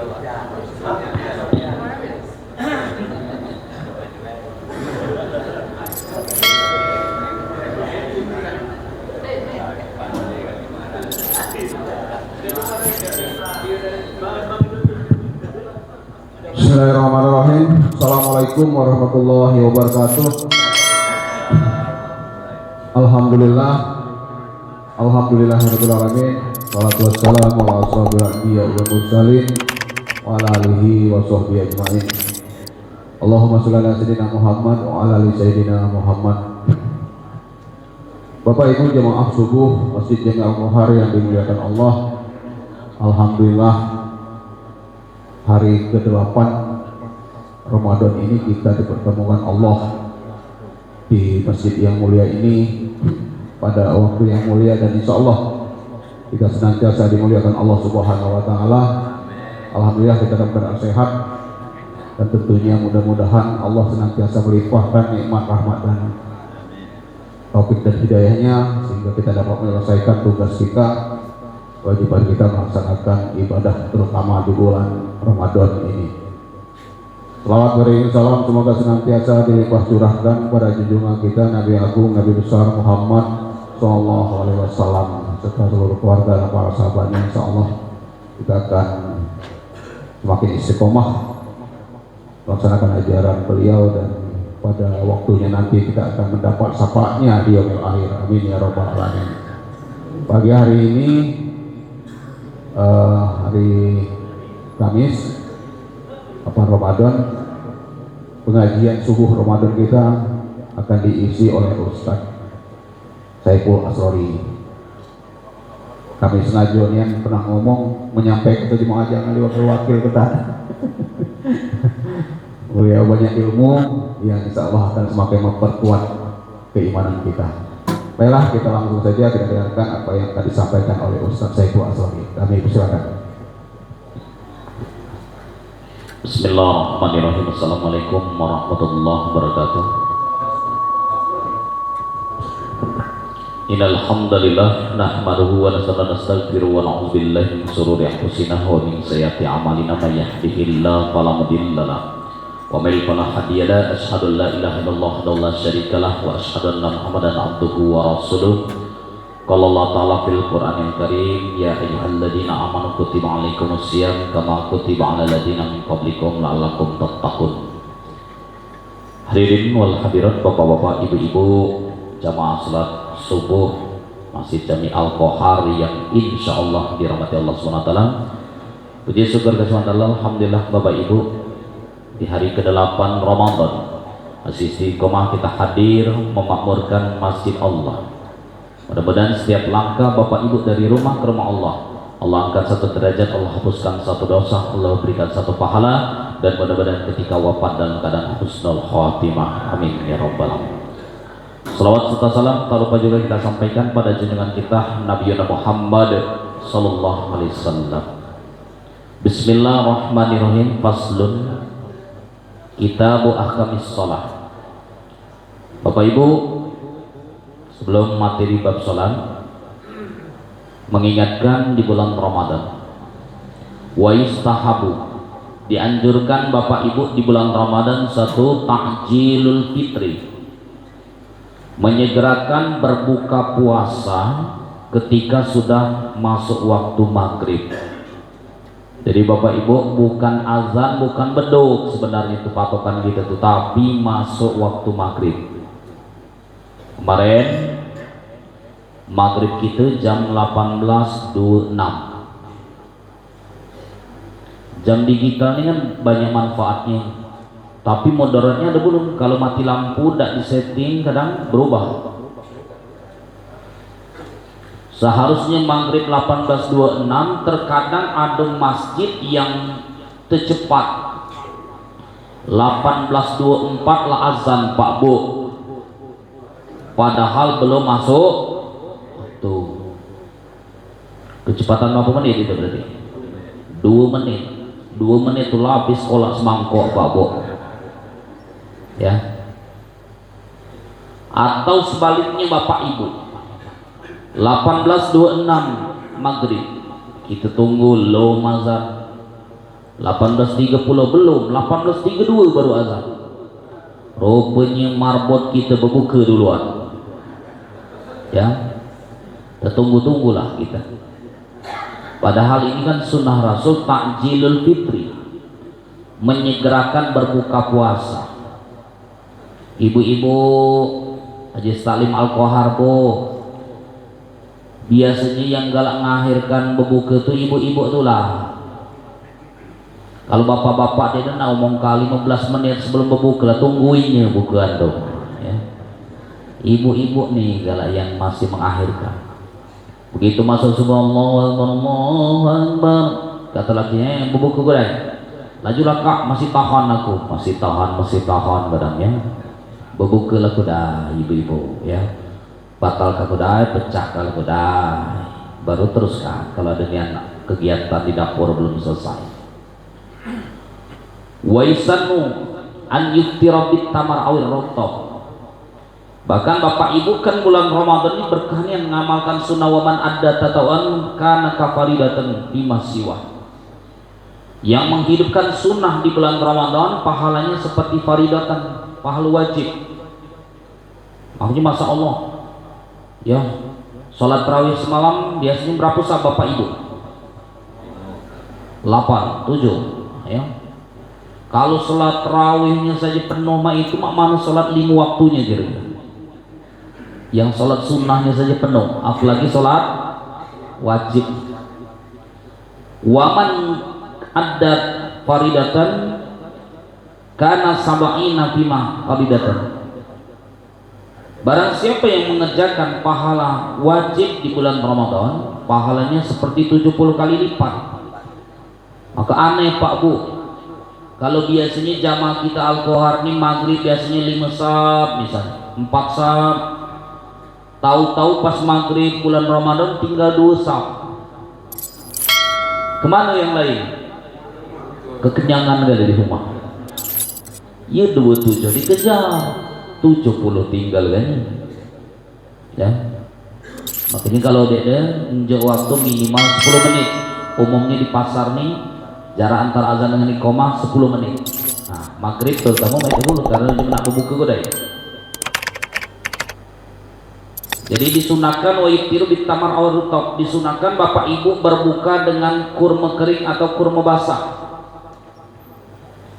Bismillahirrahmanirrahim. Assalamualaikum warahmatullahi wabarakatuh. Alhamdulillahirabbil alamin. Wassalatu wassalamu ala asyrofil anbiya'i wal mursalin wa ala alihi wa sahbihi ajmain. Allahumma shalli ala sayyidina Muhammad wa ala ali sayyidina Muhammad. Bapak Ibu jemaah subuh Masjid Jami Al-Muhar yang dimuliakan Allah. Alhamdulillah, hari ke-8 Ramadan ini kita dipertemukan Allah di masjid yang mulia ini pada waktu yang mulia, dan insya Allah kita senantiasa dimuliakan Allah Subhanahu wa Ta'ala. Alhamdulillah kita dalam keadaan sehat, dan tentunya mudah-mudahan Allah senantiasa melimpahkan nikmat, rahmat dan taufik dan hidayahnya sehingga kita dapat menyelesaikan tugas kita, kewajiban kita melaksanakan ibadah terutama di bulan Ramadan ini. Selawat beriring salam semoga senantiasa dilimpah curahkan pada junjungan kita Nabi Agung Nabi besar Muhammad Sallallahu Alaihi Wasallam serta seluruh keluarga dan para sahabatnya. Insya Allah kita akan semakin istiqomah melaksanakan ajaran beliau, dan pada waktunya nanti kita akan mendapat syafaatnya di yaumil akhir. Amin ya rabbal alamin. Pagi hari ini hari Kamis 8 Ramadan, pengajian subuh Ramadan kita akan diisi oleh Ustaz Saiful Asrori. Kami sengaja yang pernah ngomong menyampaikan ke jemaah jangan wakil kita. Beliau banyak ilmu yang insya Allah akan semakin memperkuat keimanan kita. Baiklah, kita langsung saja kita dengarkan apa yang akan disampaikan oleh Ustaz Saiful Asrori. Kami persilakan. Bismillahirrahmanirrahim. Assalamualaikum warahmatullahi wabarakatuh. Innal hamdalillah nahmaduhu wa nastaghfiruhu wa na'udzu billahi min shururi anfusina wa min sayyiati a'malina may yahdihillahu fala mudilla lahu wa may yudlil fala hadiya lahu. Asyhadu an la ilaha illallah wa la syarika lahu wa asyhadu anna Muhammadan abduhu wa rasuluh. Qala Allah ta'ala fil Qur'anil Karim, ya ayyuhalladzina amanu kutiba 'alaikumus syiyam kama kutiba 'alal ladzina min qablikum la'allakum tattaqun. Hadirin wal hadirat, bapak-bapak, ibu-ibu, jamaah salat subuh Masjid Jami Al-Kohar yang insya Allah dirahmati Allah SWT. Puji syukur kepada Allah, alhamdulillah bapak ibu, di hari ke-8 Ramadan masih istiqomah kita hadir memakmurkan Masjid Allah. Mudah-mudahan setiap langkah bapak ibu dari rumah ke rumah Allah, Allah angkat satu derajat, Allah hapuskan satu dosa, Allah berikan satu pahala, dan mudah-mudahan ketika wafat dalam keadaan husnul khatimah. Amin ya rabbal alamin. Salawat serta salam tak lupa juga kita sampaikan pada junjungan kita Nabi Muhammad Sallallahu Alaihi Wasallam. Bismillahirrahmanirrahim. Faslun Kitabu Ahkamis Shalah. Bapak ibu, sebelum materi bab sholat, mengingatkan di bulan Ramadan, wa yustahabu, dianjurkan bapak ibu di bulan Ramadan satu ta'jilul fitri, menyegerakan berbuka puasa ketika sudah masuk waktu maghrib. Jadi bapak ibu, bukan azan, bukan beduk sebenarnya itu patokan kita tuh, tapi masuk waktu maghrib. Kemarin maghrib kita jam 18.26. Jam digital ini kan banyak manfaatnya, tapi mudaratnya ada belum. Kalau mati lampu tidak disetting kadang berubah. Seharusnya maghrib 18.26, terkadang ada masjid yang tercepat 18.24 lah azan Pak Bu, padahal belum masuk tuh. Kecepatan berapa menit itu berarti? 2 menit. 2 menit itu habis kolak semangkok Pak Bu. Ya. Atau sebaliknya Bapak Ibu, 18.26 maghrib kita tunggu lo mazan, 18.30 belum, 18.32 baru azan. Rupanya marbot kita berbuka duluan. Ya, tertunggu-tunggulah kita. Padahal ini kan sunnah Rasul takjilul fitri, menyegerakan berbuka puasa. Ibu-ibu Haji Stalim Al-Kohar biasanya yang galak ngahirkan berbuka itu ibu-ibu itulah. Kalau bapak-bapak dia nak ngomong kali 15 menit sebelum berbuka lah, tungguinnya bukaan tuh ya. Ibu-ibu nih galak yang masih mengakhirkan. Begitu masuk subhanallah Allahu akbar, kata lakinya berbuka gue, lajulah kak, masih tahan badannya. Berbuka lah kuda ibu-ibu ya, batal ke kuda, pecah kalau kuda, baru teruskan kalau ada niat kegiatan di dapur belum selesai. Waisanu an yuftira bit tamar awir rotok. Bahkan bapak ibu kan bulan Ramadan ini berkahnya mengamalkan sunnah waman adda tatawan kana kafaridatan bima siwa. Yang menghidupkan sunnah di bulan Ramadan pahalanya seperti faridatan, pahala wajib. Makanya masya Allah ya, sholat tarawih semalam biasanya berapa sah bapak ibu? 8, 7 ya. Kalau sholat tarawihnya saja penuh mah itu mana sholat 5 waktunya kira-kira. Yang sholat sunnahnya saja penuh, apalagi sholat wajib. Waman ada faridatan karena sab'ina bima faridatan. Barang siapa yang mengerjakan pahala wajib di bulan Ramadan, pahalanya seperti 70 kali lipat. Maka aneh Pak Bu, kalau biasanya jamaah kita Al-Kohar ini maghrib biasanya 5 sab misalnya, 4 sab, tahu-tahu pas maghrib bulan Ramadan tinggal 2 sab. Kemana yang lain? Kekenyangan gak di rumah? Ya 27 dikejar, 70 tinggal kan ya. Makanya kalau dia menjauh waktu minimal 10 menit. Umumnya di pasar nih jarak antara azan dengan iqamah 10 menit. Nah, maghrib terutama mereka dulu karena dia nak berbuka godai. Jadi disunahkan wa yiftiru bit tamar aw rutab, disunahkan bapak ibu berbuka dengan kurma kering atau kurma basah.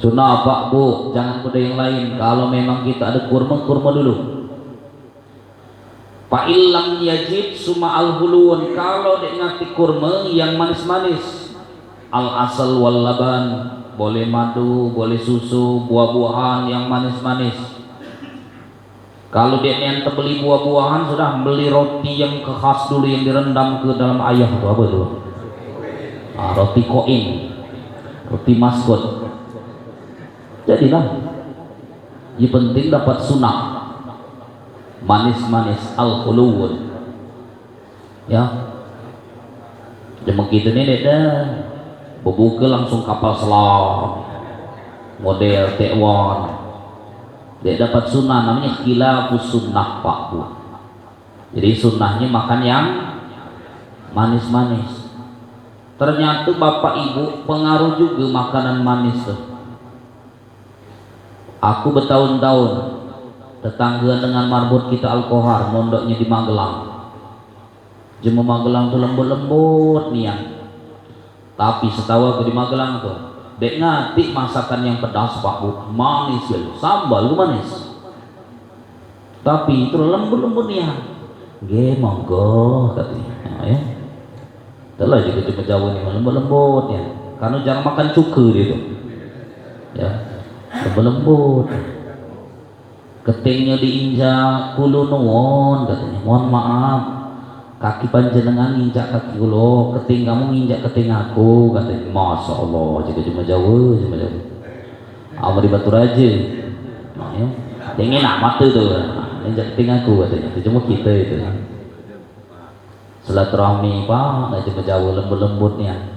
Sunnah Pak Bu, jangan beda yang lain. Kalau memang kita ada kurma, kurma dulu. Fa illam yajid suma al-hulun, kalau dia ngati kurma yang manis-manis, al-asal wal laban, boleh madu, boleh susu, buah-buahan yang manis-manis. Kalau dia yang beli buah-buahan, sudah beli roti yang khas dulu yang direndam ke dalam ayah itu apa tuh? Roti koin, roti maskot. Jadilah, yang penting dapat sunnah manis-manis al-hulun ya. Cuma kita nih dah berbuka langsung kapal selam model T1, dia dapat sunnah namanya khilafus sunnah Pak Bu. Jadi sunnahnya makan yang manis-manis. Ternyata bapak ibu pengaruh juga makanan manis tuh. Aku bertahun-tahun tetangga dengan marbot kita Al-Kohar, mondoknya di Magelang. Jemaah Magelang tuh lembut-lembut nih ya. Tapi setahu aku di Magelang tuh, dek ngati masakan yang pedas Pak Bu, manis ya, sambal lu manis. Tapi itu lembut-lembut nih ya. Ge monggo katanya, ya. Telah juga cuma Jawa nih lembut-lembut ya. Karena jarang makan cuka dia tuh. Ya. Lembut-lembut, ketingnya diinjak kulo nuwun katanya, mohon maaf kaki panjenengan injak kaki kulo, keting kamu injak keting aku katanya. Masya Allah, juga cuma Jawa, cuma Jawa. Amri Batu Raja, nah, ya. Ingin amat tuh, injak keting aku katanya. Itu cuma kita itu. Silaturahmi Pak, nggak cuma Jawa lembut-lembutnya.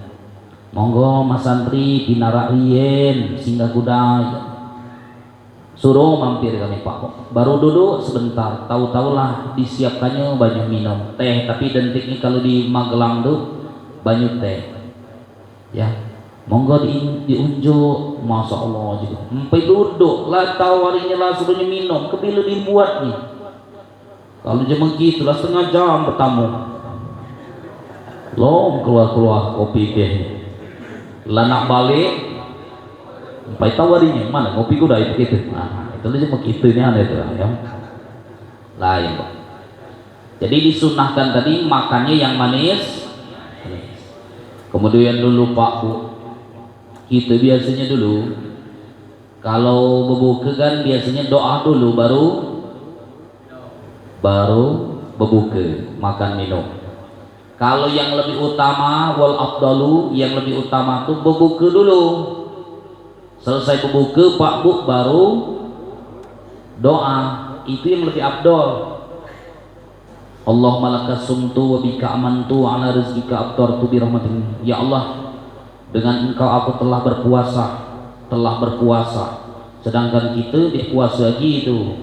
Monggo Mas Santri pinarahien singgah kuda, suruh mampir kami Pak. Baru duduk sebentar, tahu-tahulah disiapkannya banyak minum teh. Tapi dentik ini kalau di Magelang tuh banyak teh ya. monggo diunjuk, masya Allah juga. Sampai duduk, lah tawarinya lah suruhnya minum, kebila dibuatnya. Kalau jam gitu lah setengah jam bertamu. Lom keluar kopi dia. Lah nak balik, sampai tawarinya mana ngopi ku dah itu gitu. Nah, itu lah cuma gitu nih aneh itu ya. Lain kok. Jadi disunahkan tadi makannya yang manis. Kemudian dulu Pak Bu, kita biasanya dulu kalau berbuka kan biasanya doa dulu baru berbuka makan minum. Kalau yang lebih utama wal afdalu, yang lebih utama tuh berbuka dulu. Selesai berbuka Pak Bu baru doa, itu yang lebih afdal. Allahumma laka sumtu wa bika amantu ala rizqika aftartu bi rahmatin. Ya Allah, dengan engkau aku telah berpuasa, sedangkan kita puasa lagi itu.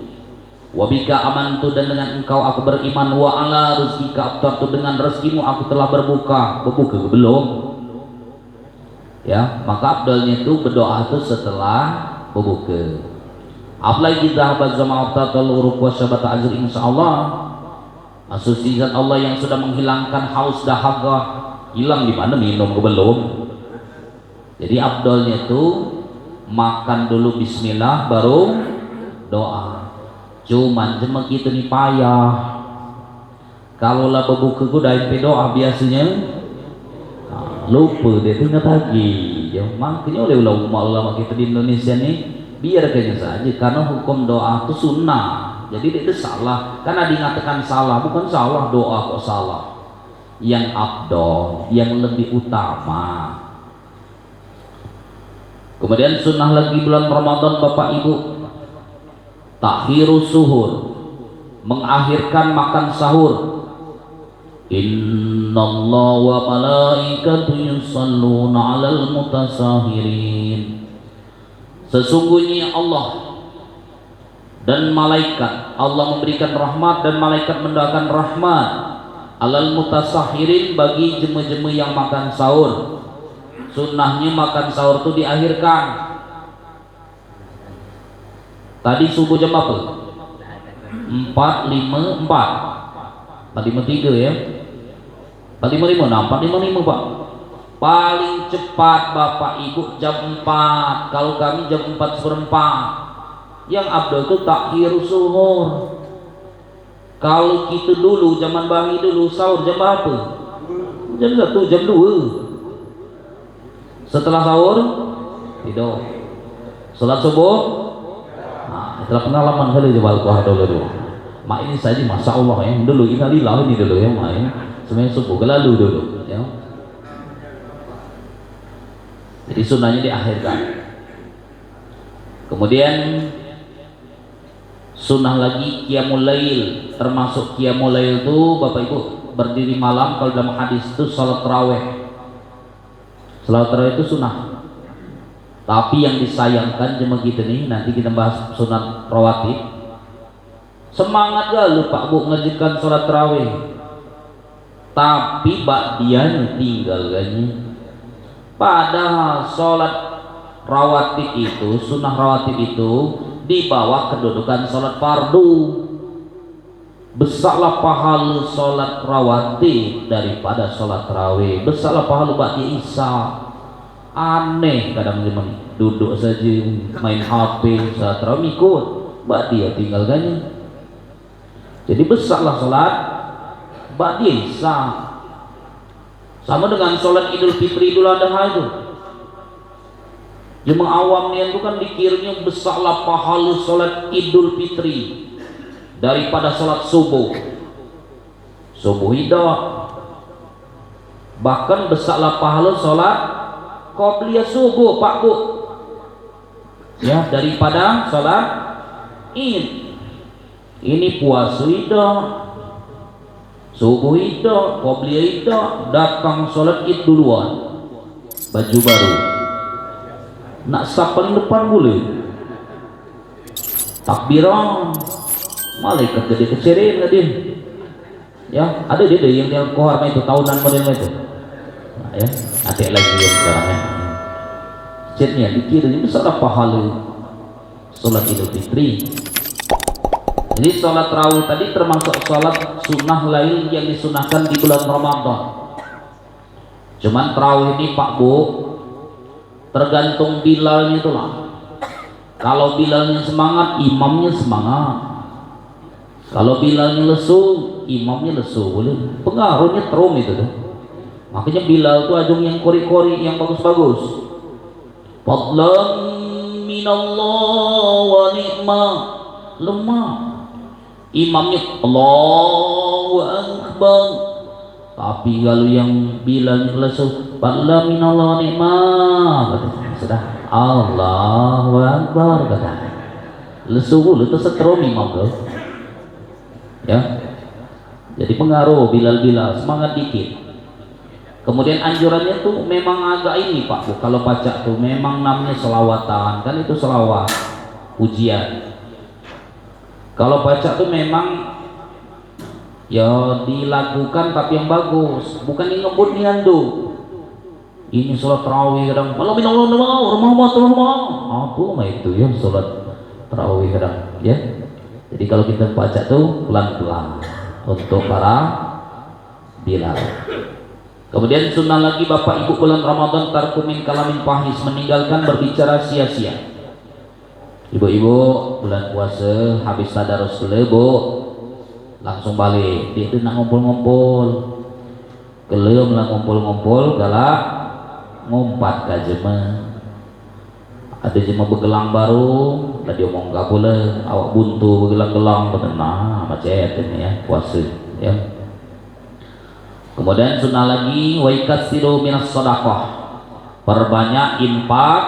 Wa bika amantu, dan dengan engkau aku beriman. Wa ala rizqika aftartu, dengan rezekimu aku telah berbuka belum ya. Maka afdalnya itu berdoa itu setelah berbuka. Apalagi zahabat zaman aftatul wa syabata azr, insyaallah asusisan Allah yang sudah menghilangkan haus dahaga, hilang di mana minum belum. Jadi afdalnya itu makan dulu bismillah baru doa. Cuman cuma kita nih payah, kalau lah berbuka udah doa biasanya lupa dia ingat lagi ya. Makanya oleh ulama kita di Indonesia nih biarkannya saja, karena hukum doa itu sunnah. Jadi itu salah, karena dikatakan salah, bukan salah doa kok salah. Yang afdal, yang lebih utama. Kemudian sunnah lagi bulan Ramadan Bapak Ibu, takhirus suhur, mengakhirkan makan sahur. Innallaha wa malaikatahu yusholluna 'alal mutasahirin. Sesungguhnya Allah dan malaikat, Allah memberikan rahmat dan malaikat mendoakan rahmat alal mutasahirin, bagi jema-jema yang makan sahur. Sunnahnya makan sahur itu diakhirkan. Tadi subuh jam apa? 4.54 4.53 ya, 4.55. Nah 4.55 Pak, paling cepat Bapak Ibu jam 4. Kalau kami jam 4.4. Yang abdul itu takhirus suhur. Kalau kita dulu zaman Bani dulu sahur jam berapa? Jam 1, jam 2. Setelah sahur tidur, salat subuh. Nah, itulah pengalaman kali jebal kuah dulu. Mak ini saja masya Allah ya, dulu innalillah ini dulu ya mak ya. Semuanya subuh lalu dulu ya. Jadi sunnahnya diakhirkan. Kemudian sunnah lagi qiyamul lail, termasuk qiyamul lail itu Bapak Ibu berdiri malam. Kalau dalam hadis itu salat tarawih. Salat tarawih itu sunnah. Tapi yang disayangkan cuma gitu nih, nanti kita bahas sunat rawatib. Semangat gak lu Pak Bu ngerjakan salat tarawih, tapi ba'diyahnya tinggal gaknya. Padahal salat rawatib itu, sunnah rawatib itu di bawah kedudukan sholat fardu. Besarlah pahala sholat rawatib daripada sholat tarawih. Besarlah pahala ba'di isya. Aneh kadang-kadang duduk saja main HP, sholat tarawih ikut, ba'di ya tinggal ganya. Jadi besarlah sholat ba'di isya. Sama dengan sholat Idul Fitri, Idul Adha itu. Jemaah awamnya itu kan dikiranya besarlah pahala sholat Idul Fitri daripada sholat subuh. Subuh tidak. Bahkan besarlah pahala sholat qobliyah subuh Pak Bu ya daripada sholat Id. Ini puasa tidak, subuh tidak, qobliyah tidak, datang sholat Id duluan, baju baru. Nak saf paling depan boleh, takbiran, malaikat jadi kecerin nggak dia? Ya ada dia yang kohar itu tahunan model itu. Nah, ya, nanti lagi yang sekarang ya. Cetnya dikira ini besar pahala sholat Idul Fitri. Jadi sholat tarawih tadi termasuk sholat sunnah lain yang disunahkan di bulan Ramadan. Cuman tarawih ini Pak Bu tergantung Bilalnya itulah. Kalau Bilalnya semangat, imamnya semangat. Kalau Bilalnya lesu, imamnya lesu. Pengaruhnya terum itu tuh. Makanya Bilal tuh ajung yang kori-kori yang bagus-bagus. Fadlan minallah wa ni'mah. Lemah. Imamnya Allahu Akbar. Tapi kalau yang Bilal lesu, Fadlan minallah wa ni'mah. Sudah Allahu Akbar kata. Lesu lu itu setrum imam tuh. Ya. Jadi pengaruh Bilal semangat dikit. Kemudian anjurannya tuh memang agak ini Pak Bu, kalau baca tuh memang namanya selawatan, kan itu selawat ujian. Kalau baca tuh memang ya dilakukan tapi yang bagus, bukan yang ngebut niandu. Ini sholat tarawih kadang malam ini apa mah itu ya sholat tarawih kadang ya. Jadi kalau kita baca tuh pelan-pelan untuk para Bilal. Kemudian sunnah lagi Bapak Ibu bulan Ramadan tarkumin kalamin pahis, meninggalkan berbicara sia-sia. Ibu-ibu bulan puasa habis tadarus dulu Bu, langsung balik. Dia itu nak ngumpul-ngumpul, kelem lah ngumpul-ngumpul, galak ngumpat ke jemaah. Ada jemaah begelang baru, tadi omong gak boleh, awak buntu begelang-gelang, benar macam ini ya puasa ya. Kemudian sunnah lagi wa ikasiru minas sedekah, perbanyak infak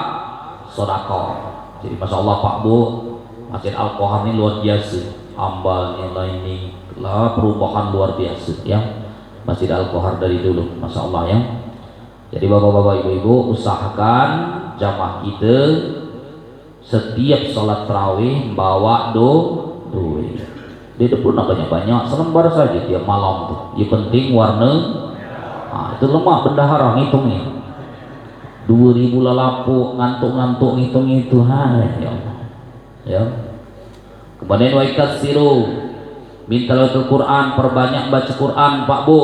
sedekah. Jadi masya Allah Pak Bu, Masjid Al-Qohar ini luar biasa, ambalnya lah ini lah perubahan luar biasa ya. Masjid Al-Qohar dari dulu masya Allah ya. Jadi bapak-bapak ibu-ibu usahakan jamaah kita setiap sholat tarawih bawa duit. Dia pun banyak-banyak selembar saja tiap malam tuh. Yang penting warna. Nah, itu lemah bendahara ngitungnya. 2000 lalapu ngantuk-ngantuk ngitung itu hai ya Allah. Ya. Kemudian wa ikasiru minta Al-Quran, perbanyak baca Quran Pak Bu.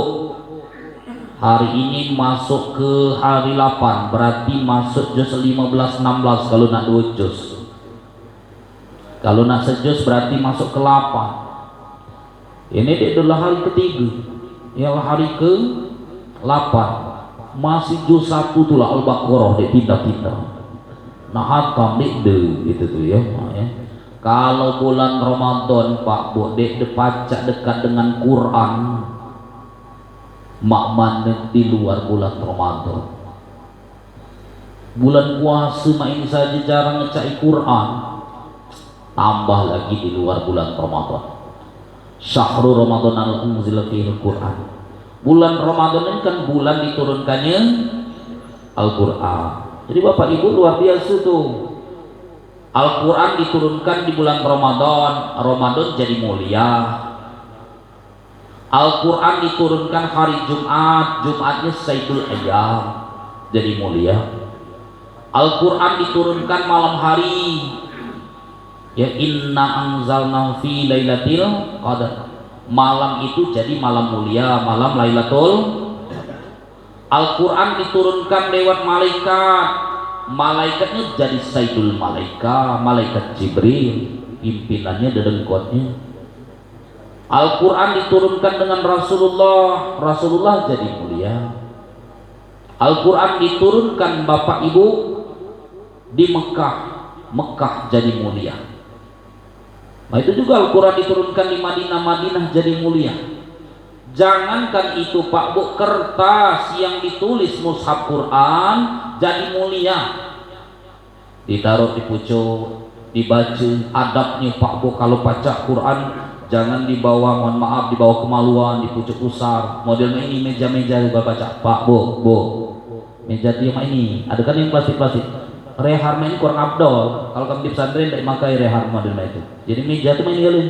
Hari ini masuk ke hari 8, berarti masuk juz 15 16 kalau nak 2 juz. Kalau nak sejuz berarti masuk ke 8. Ini adalah hari ketiga, ialah hari ke-8. Masih juz 1 tulah Al-Baqarah dia pindah-pindah. Nah hatam itu tuh ya. Kalau bulan Ramadan Pak Bu dek baca dekat dengan Quran, mak mana di luar bulan Ramadan. Bulan puasa mak ini saja jarang ngecai Quran, tambah lagi di luar bulan Ramadan. Syahrul Ramadan al-unzila fihi Al-Quran. Bulan Ramadan ini kan bulan diturunkannya Al-Quran. Jadi Bapak Ibu luar biasa tuh. Al-Quran diturunkan di bulan Ramadan, Ramadan jadi mulia. Al-Quran diturunkan hari Jumat, Jumatnya Sayyidul Ayyam, jadi mulia. Al-Quran diturunkan malam hari, ya inna anzalna fi lailatul qadar, malam itu jadi malam mulia, malam Lailatul. Al-Quran diturunkan lewat malaikat, malaikatnya jadi Sayyidul Malaika, malaikat Jibril, pimpinannya dedengkotnya. Al-Quran diturunkan dengan Rasulullah, Rasulullah jadi mulia. Al-Quran diturunkan Bapak Ibu di Mekah, Mekah jadi mulia. Nah itu juga Al-Quran diturunkan di Madinah, Madinah jadi mulia. Jangankan itu Pak Bu, kertas yang ditulis mushaf Quran jadi mulia. Ditaruh di pucuk, dibaca. Adabnya Pak Bu kalau baca Quran jangan dibawa, mohon maaf, dibawa kemaluan, di pucuk usar. Modelnya ini meja-meja juga baca Pak Bu, meja dia ini ada kan yang plastik-plastik. Reharma ini kurang abdol. Kalau kamu di pesantren tidak pakai rehar modelnya itu. Jadi meja itu main kali.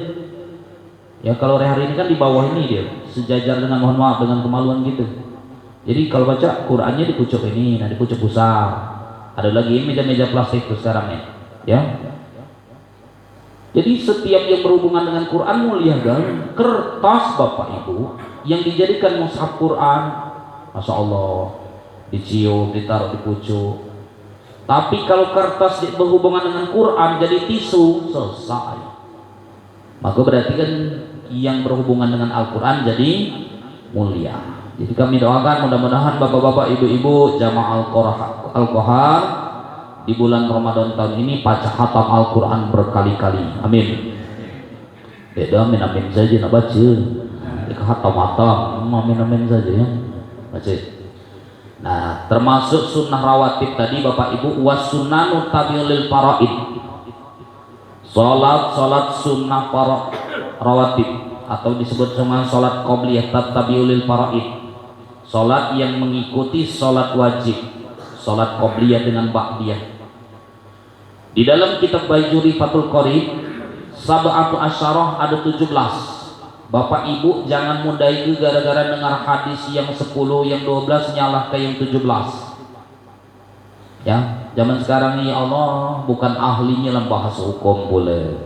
Ya kalau rehar ini kan di bawah ini dia, sejajar dengan, mohon maaf, dengan kemaluan gitu. Jadi kalau baca Qurannya di pucuk ini, nah di pucuk usar. Ada lagi meja-meja plastik tuh sekarang ya. Jadi setiap yang berhubungan dengan Quran mulia kan, kertas Bapak Ibu yang dijadikan mushaf Quran, Masya Allah, dicium, ditaruh di pucuk. Tapi kalau kertas berhubungan dengan Quran jadi tisu, selesai. Maka berarti kan yang berhubungan dengan Al-Quran jadi mulia. Jadi kami doakan mudah-mudahan bapak-bapak, ibu-ibu jamaah Al-Qahar di bulan Ramadan tahun ini baca khatam Al-Quran berkali-kali. Amin. Beda amin saja nak baca. Khatam amin saja ya. Baca. Nah, termasuk sunnah rawatib tadi Bapak Ibu, was sunnanu tabi'ul faraid. Salat sunnah rawatib atau disebut dengan salat qobliyah tabi'ul faraid. Salat yang mengikuti salat wajib, salat qobliyah dengan ba'diyah. Di dalam kitab Baijuri Fathul Qorib sab'atu asyarah ada 17. Bapak Ibu jangan mudah itu gara-gara dengar hadis yang 10, yang 12 nyalah ke yang 17. Ya, zaman sekarang ini Allah bukan ahlinya dalam bahasa hukum boleh.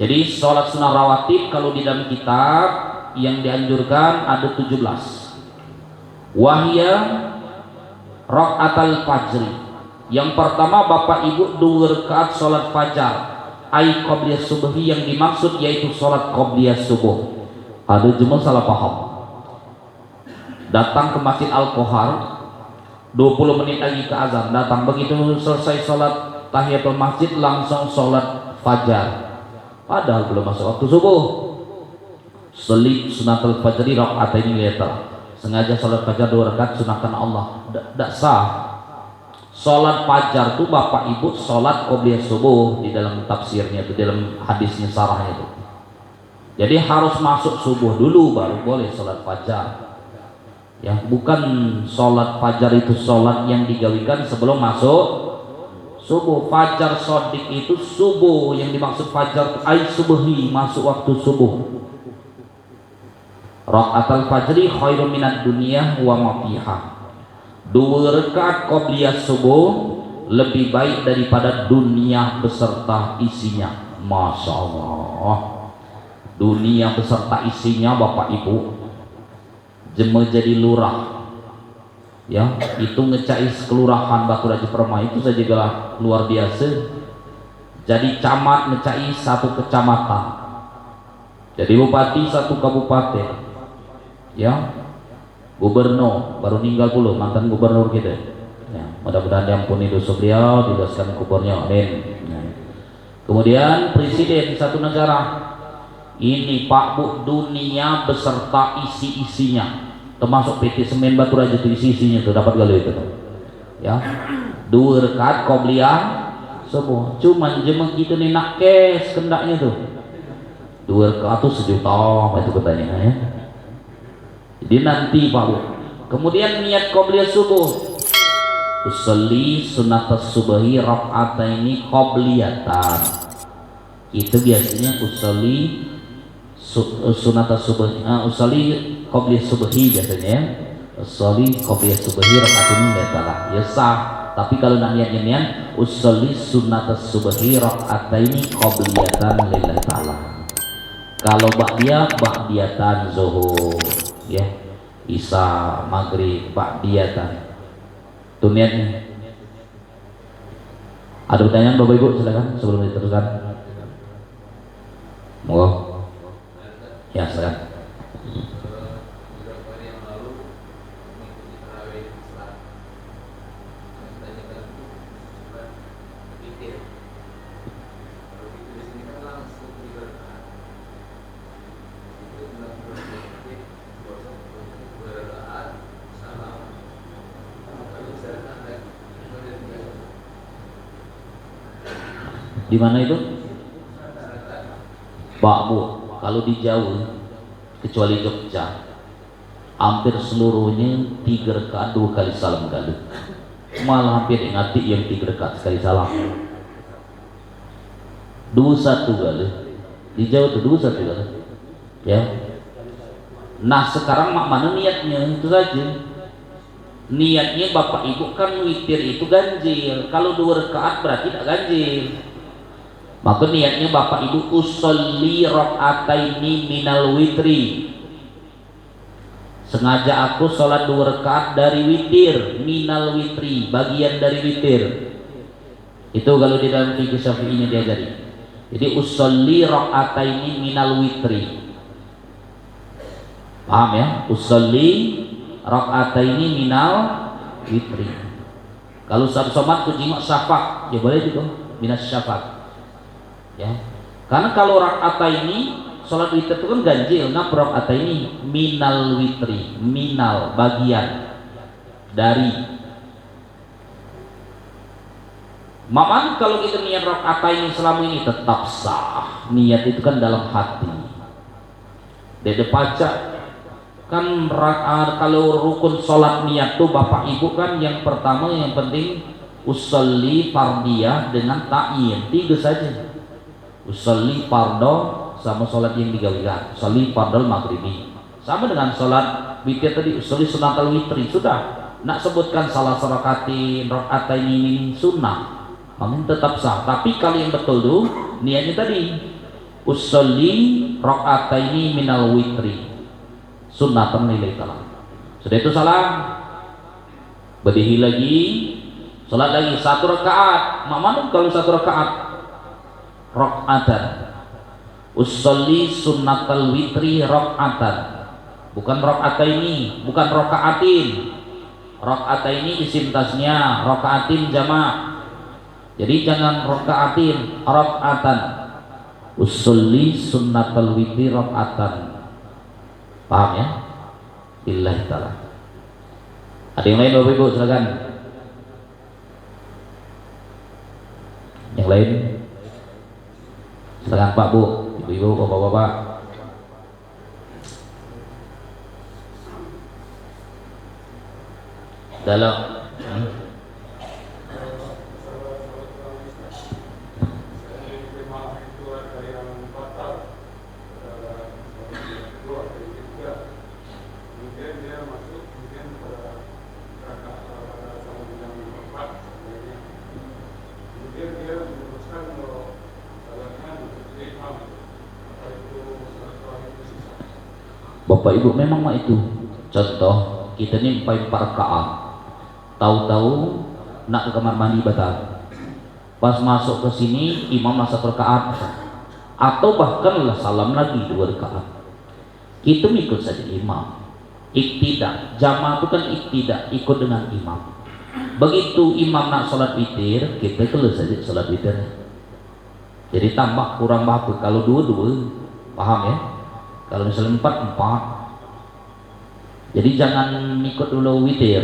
Jadi sholat sunnah rawatib kalau di dalam kitab yang dianjurkan ada 17. Wahya rakaatal fajri. Yang pertama Bapak Ibu 2 rakaat sholat fajar. Ai qobliyah subhi, yang dimaksud yaitu sholat qobliyah subuh. Ada jemaah salah paham. Datang ke Masjid Al-Qahar 20 menit lagi ke azan, datang begitu selesai sholat tahiyatul masjid langsung sholat fajar, padahal belum masuk waktu subuh. Selit sunatul fajri rakaatain liatar, sengaja sholat fajar 2 rakaat sunahkan Allah, tidak sah. Sholat fajar itu Bapak Ibu sholat qobliyah subuh di dalam tafsirnya itu, dalam hadisnya sarahnya itu. Jadi harus masuk subuh dulu baru boleh sholat fajar. Ya, bukan sholat fajar itu sholat yang digawikan sebelum masuk subuh. Fajar sodik itu subuh, yang dimaksud fajar ay subuhi, masuk waktu subuh. Rakaatul fajri khairun minad dunya wa ma fiha. 2 rakaat qobliyah subuh lebih baik daripada dunia beserta isinya. Masya Allah, dunia beserta isinya Bapak Ibu. Jema jadi lurah ya, itu ngecai kelurahan Batu Raja Permai itu saja galah luar biasa. Jadi camat ngecai 1 kecamatan, jadi bupati 1 kabupaten ya, gubernur baru ninggal puluh mantan gubernur kita ya, mudah-mudahan diampuni dosa beliau, dibebaskan kuburnya, amin ya. Kemudian presiden 1 negara. Ini Pak Bu, dunia beserta isi-isinya, termasuk PT Semen Batu Raja itu isi-isinya tuh, dapat galau itu ya. 2 rakaat qobliyah subuh, cuman jemaah gitu nih nak kes kendaknya tuh 2 rakaat tuh 1 juta itu katanya ya. Jadi nanti Pak Bu, kemudian niat qobliyah subuh, usolli sunatas subuhi raka'ataini qobliyatan, itu biasanya usolli sunatas subuh, usolli qobliyah subuhi biasanya ya. Usolli qobliyah subuhi rakaatun lillahi ya sah. Tapi kalau nak niat usolli sunatas subuhi rakaataini qobliyatan lillahi ta'ala. Kalau ba'diyatan zuhur ya, isya maghrib ba'diyatan itu niatnya. Ada pertanyaan Bapak Ibu, silakan sebelum diteruskan. Monggo. Ya, silakan. Di mana itu? Pak Bu, kalau di Jawa kecuali Jogja hampir seluruhnya 3 rakaat 2 kali salam galuh. Malah hampir ngati yang 3 rakaat sekali salam. 21 galuh. Di Jawa itu 21 galuh. Ya. Nah sekarang mak mana niatnya itu saja. Niatnya bapak ibu kan witir itu ganjil, kalau 2 rakaat berarti tidak ganjil. Maka niatnya bapak ibu usolli rakaataini minal witri, sengaja aku sholat 2 rakaat dari witir, minal witri, bagian dari witir. Itu kalau di dalam fikih Syafi'inya diajari. Jadi usolli rakaataini minal witri, paham ya? Usolli rakaataini minal witri. Kalau satu somat kujima syafaq, ya boleh juga minas syafaq. Ya. Karena kalau rakaataini salat witir itu kan ganjil, nah rakaataini minal witri, minal bagian dari. Maman kalau kita niat rakaataini selama ini tetap sah. Niat itu kan dalam hati. Dede paca kan kalau rukun sholat niat tuh bapak ibu kan yang pertama yang penting usolli fardiyah dengan ta'yin, 3 saja. Usolli fardo sama sholat yang digawikan, usolli fardal maghribi, sama dengan sholat witir tadi usolli sunatal witri, sudah nak sebutkan salah sarakatin rakaat ini sunnah, namun tetap sah. Tapi kalau yang betul tuh niatnya tadi usolli rakaat ini minal witri sunnatan lillahi ta'ala. Sudah itu salam, berdiri lagi, sholat lagi 1 rakaat. Mana kalau 1 rakaat rakaatan, usolli sunnatal witri rakaatan, bukan rakaataini, bukan rakaatin. Rakaatain isim tasnya, rakaatin jamak. Jadi jangan rakaatin, rakaatan. Usolli sunnatal witri rakaatan. Paham ya? Billahi ta'ala. Ada yang lain Bapak Ibu silakan. Yang lain silakan Pak Bu, Ibu-ibu, Bapak-bapak. Dalam Bapak Ibu memang mah itu contoh kita nih 4 rakaat, tahu-tahu nak ke kamar mandi batal, pas masuk ke sini imam masa rakaat atau bahkan lah salam lagi 2 rakaat, kita ikut saja imam, iktidak. Jamaah itu kan iktidak, ikut dengan imam. Begitu imam nak sholat witir, kita kelas saja sholat witir. Jadi tambah kurang bagus kalau 2, paham ya? Kalau misalnya 4. Jadi jangan ikut dulu witir.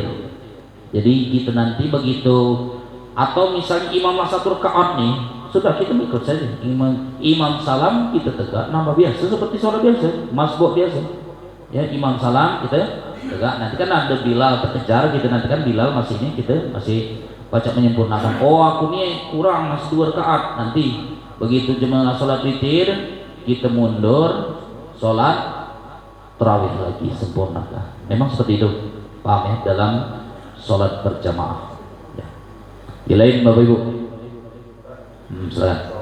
Jadi gitu nanti begitu, atau misalnya imam masa 1 rakaat nih, sudah kita ikut saja. Imam salam kita tegak, nambah biasa seperti sholat biasa, masbuk biasa. Ya, imam salam kita tegak. Nanti kan ada Bilal terkejar, kita nanti kan Bilal masih ini, kita masih baca menyempurnakan. Oh aku nih kurang masih 2 rakaat. Nanti begitu jemaah sholat witir, kita mundur sholat tarawih lagi, sempurnakan. Memang seperti itu, paham ya, dalam sholat berjamaah ya. Di lain Bapak Ibu silakan.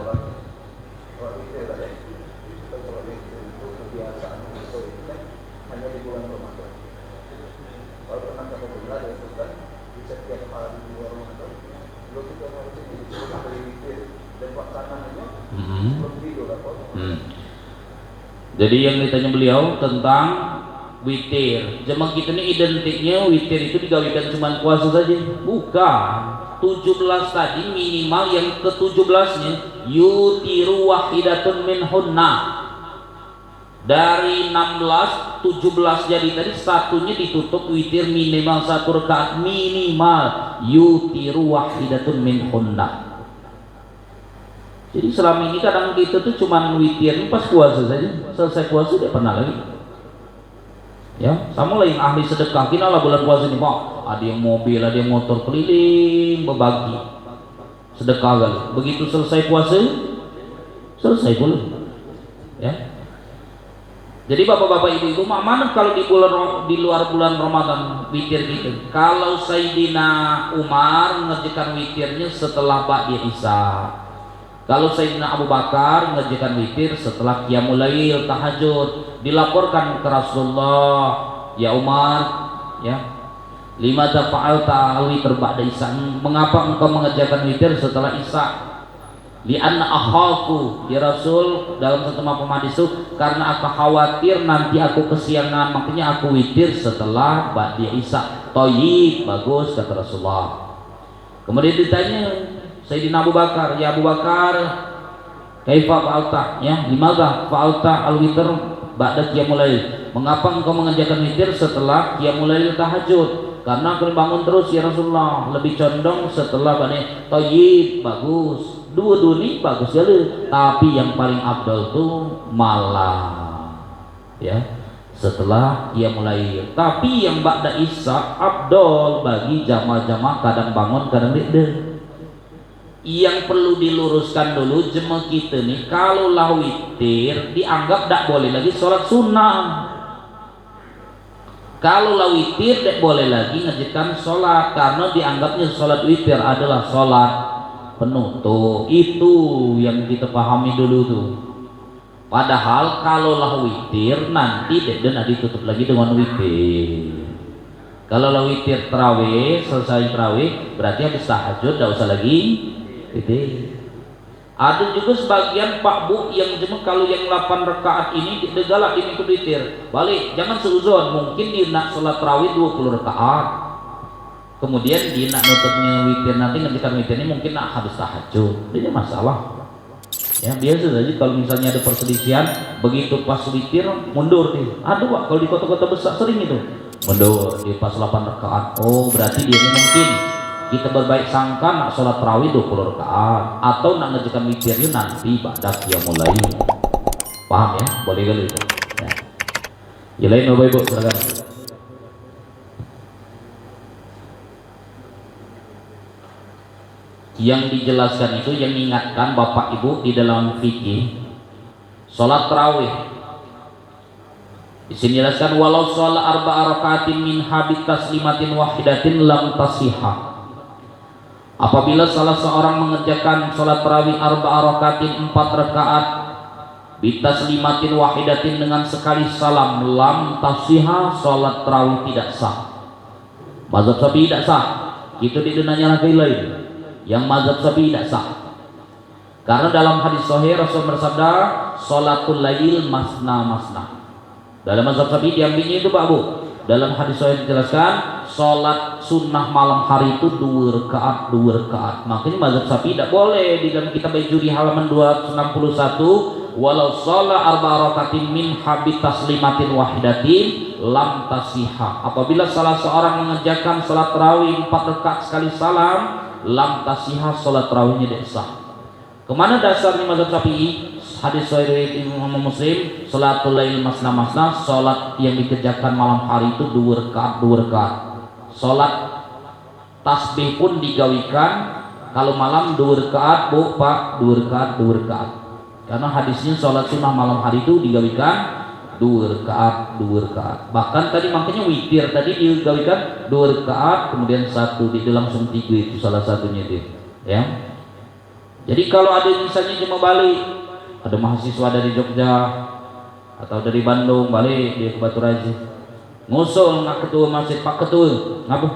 Jadi yang ditanya beliau tentang witir, jemaah kita ini identiknya witir itu digawikan cuma puasa saja, bukan. 17 tadi minimal yang ke-17-nya yutiru wahidatun minhunna. Dari 16, 17 jadi tadi satunya ditutup witir minimal 1 rakaat, minimal yutiru wahidatun minhunna. Jadi selama ini kadang kita tuh cuman witir pas puasa saja, selesai puasa tidak pernah lagi. Ya, sama lah yang ahli sedekah, kita lah bulan puasa ini Pak, ada yang mobil, ada yang motor keliling berbagi sedekah kali. Begitu selesai puasa, selesai pula. Ya. Jadi bapak-bapak ibu-ibu, mana kalau di luar bulan Ramadan witir gitu. Kalau Sayyidina Umar mengerjakan witirnya setelah ba'da Isya. Kalau Sayyidina Abu Bakar mengerjakan witir setelah qiyamul lail, tahajud. Dilaporkan ke Rasulullah, ya Umar, ya, lima fa'alta al-witr ba'da Isya. Mengapa engkau mengerjakan witir setelah Isya? Lianna akhafu, ya Rasul, dalam satu mafhum hadis itu, karena aku khawatir nanti aku kesiangan, makanya aku witir setelah ba'da Isya. Thayyib, bagus kata Rasulullah. Kemudian ditanya Sayyidina Abu Bakar, ya Abu Bakar, kaifa fa'alta, ya, limadha fa'alta al-witr ba'da qiyamul lail? Mengapa engkau mengerjakan witir setelah qiyamul lail, tahajud? Karena aku bangun terus ya Rasulullah, lebih condong setelah ba'da. Thayyib, bagus. Dua-dua ini bagus sekali, tapi yang paling afdal itu malam, ya, setelah ia mulai. Tapi yang ba'da Isya afdal bagi jamaah-jamaah kadang bangun kadang tidak. Yang perlu diluruskan dulu jemaah kita nih, kalau lah witir dianggap tidak boleh lagi sholat sunnah. Kalau lah witir tidak boleh lagi ngerjakan sholat, karena dianggapnya sholat witir adalah sholat penutup. Itu yang kita pahami dulu tuh. Padahal kalau lah witir nanti dan ditutup lagi dengan witir. Kalau lah witir terawih, selesai terawih berarti habis tahajud, tidak usah lagi witir. Ada juga sebagian Pak Bu yang cuma kalau yang 8 rakaat ini galak ini ikut witir. Balik, jangan seuzon, mungkin dia nak sholat terawih 20 rakaat. Kemudian dia nak nutupnya witir, nanti ngerjakan witir ini mungkin nak habis tahajud. Ini masalah. Ya biasa saja kalau misalnya ada perselisihan, begitu pas witir mundur nih. Aduh Pak, kalau di kota-kota besar sering itu mundur di pas 8 rakaat. Oh berarti dia ini mungkin kita berbaik sangka nak sholat tarawih 20 rakaat atau nak ngerjakan witirnya nanti ba'da qiyamul lail. Paham ya? Boleh kali itu. Ya. Ya lain Bapak Ibu silakan. Yang dijelaskan itu yang mengingatkan Bapak Ibu di dalam fikih sholat tarawih. Di sini jelaskan walau sholat arba'a rakaatin min habit taslimatin wahidatin lam tasihha. Apabila salah seorang mengerjakan sholat tarawih arba'a rakaatin 4 rakaat bitaslimatin wahidatin dengan sekali salam lam tasihha, sholat tarawih tidak sah. Mazhab Syafi'i tidak sah. Itu didunanya lagi lain. Yang mazhab Syafi'i tidak sah. Karena dalam hadis sahih Rasul bersabda, "Sholatul lail masna masna." Dalam mazhab Syafi'i diambilnya itu Pak Bu. Dalam hadis sahih dijelaskan, sholat sunnah malam hari itu 2 rakaat, 2 rakaat. Makanya mazhab Syafi'i tidak boleh di dalam kitab Bajuri halaman 261, walau sholat arba'a rakaatin min habit taslimatin wahidatin lam tasihha. Apabila salah seorang mengerjakan salat tarawih 4 rakaat sekali salam, lam tasihha, sholat tarawihnya tidak sah. Kemana dasarnya mazhab Syafi'i? Hadis sahih Imam Muslim, sholatul lail masna masna, sholat yang dikerjakan malam hari itu 2 rakaat, 2 rakaat. Sholat tasbih pun digawikan kalau malam 2 rakaat Bu Pak, 2 rakaat, 2 rakaat. Karena hadisnya sholat sunnah malam hari itu digawikan 2 rakaat, 2 rakaat. Bahkan tadi makanya witir tadi digawikan 2 rakaat, kemudian 1 di langsung 3, itu salah satunya itu. Ya. Jadi kalau ada misalnya cuma balik, ada mahasiswa dari Jogja atau dari Bandung balik dia ke Batu Raji, ngusul nak ketua masjid, Pak Ketua, ngapa?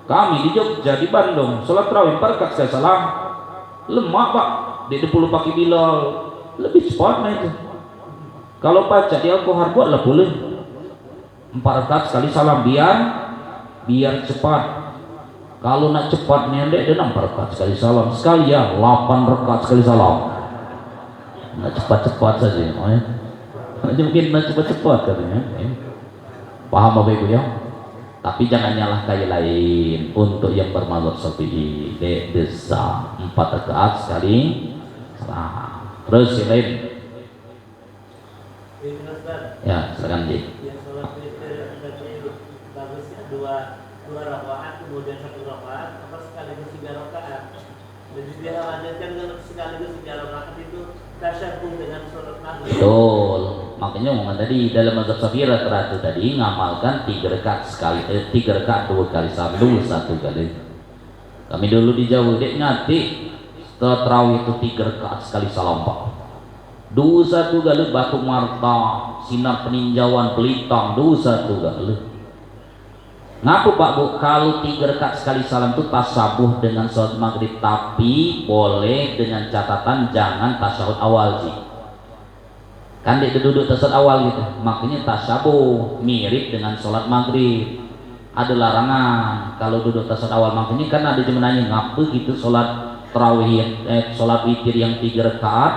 Kami di Jogja, di Bandung, sholat tarawih 4 rakaat sekali salam. Lemak Pak, dia 10 pakai Bilal, lebih cepat nah itu. Kalau baca di Al-Qur'an buatlah boleh 4 rakaat sekali salam biar cepat. Kalau nak cepat nendek dia 4 rakaat sekali salam sekali ya 8 rakaat sekali salam. Nak cepat-cepat saja, ya. Mungkin nak cepat-cepat katanya. Ya. Paham Bapak Ibu ya? Tapi jangan nyalahkan yang lain. Untuk yang bermazhab Syafi'i, desa 4 rakaat sekali salam. Terus yang lain. Ya, silakan Ji. Yang sholat witir tadi bagusnya 2 rakaat kemudian 1 rakaat apa sekaligus 3 rakaat. Dan dia lanjutkan dengan sekaligus 3 rakaat itu tasyahud dengan sholat maghrib. Betul. Makanya omongan tadi dalam mazhab Syafi'i rata-rata tadi ngamalkan 3 rakaat sekali, 3 rakaat 2 kali salam, 1 kali. Kami dulu di Jawa dek ngati setelah tarawih itu 3 rakaat sekali salam Pak. 1 kali Batu Marta, Sinar Peninjauan, Pelitang, 1 kali. Ngapa Pak Bu? Kalau 3 rakaat sekali salam itu tasabuh dengan sholat maghrib, tapi boleh dengan catatan jangan tasyahud awal sih. Kan dia duduk tasawuf awal gitu, makanya tasabuh mirip dengan sholat maghrib. Ada larangan kalau duduk tasawuf awal, makanya kan ada yang menanya ngapa gitu sholat tarawih, sholat witir yang 3 rakaat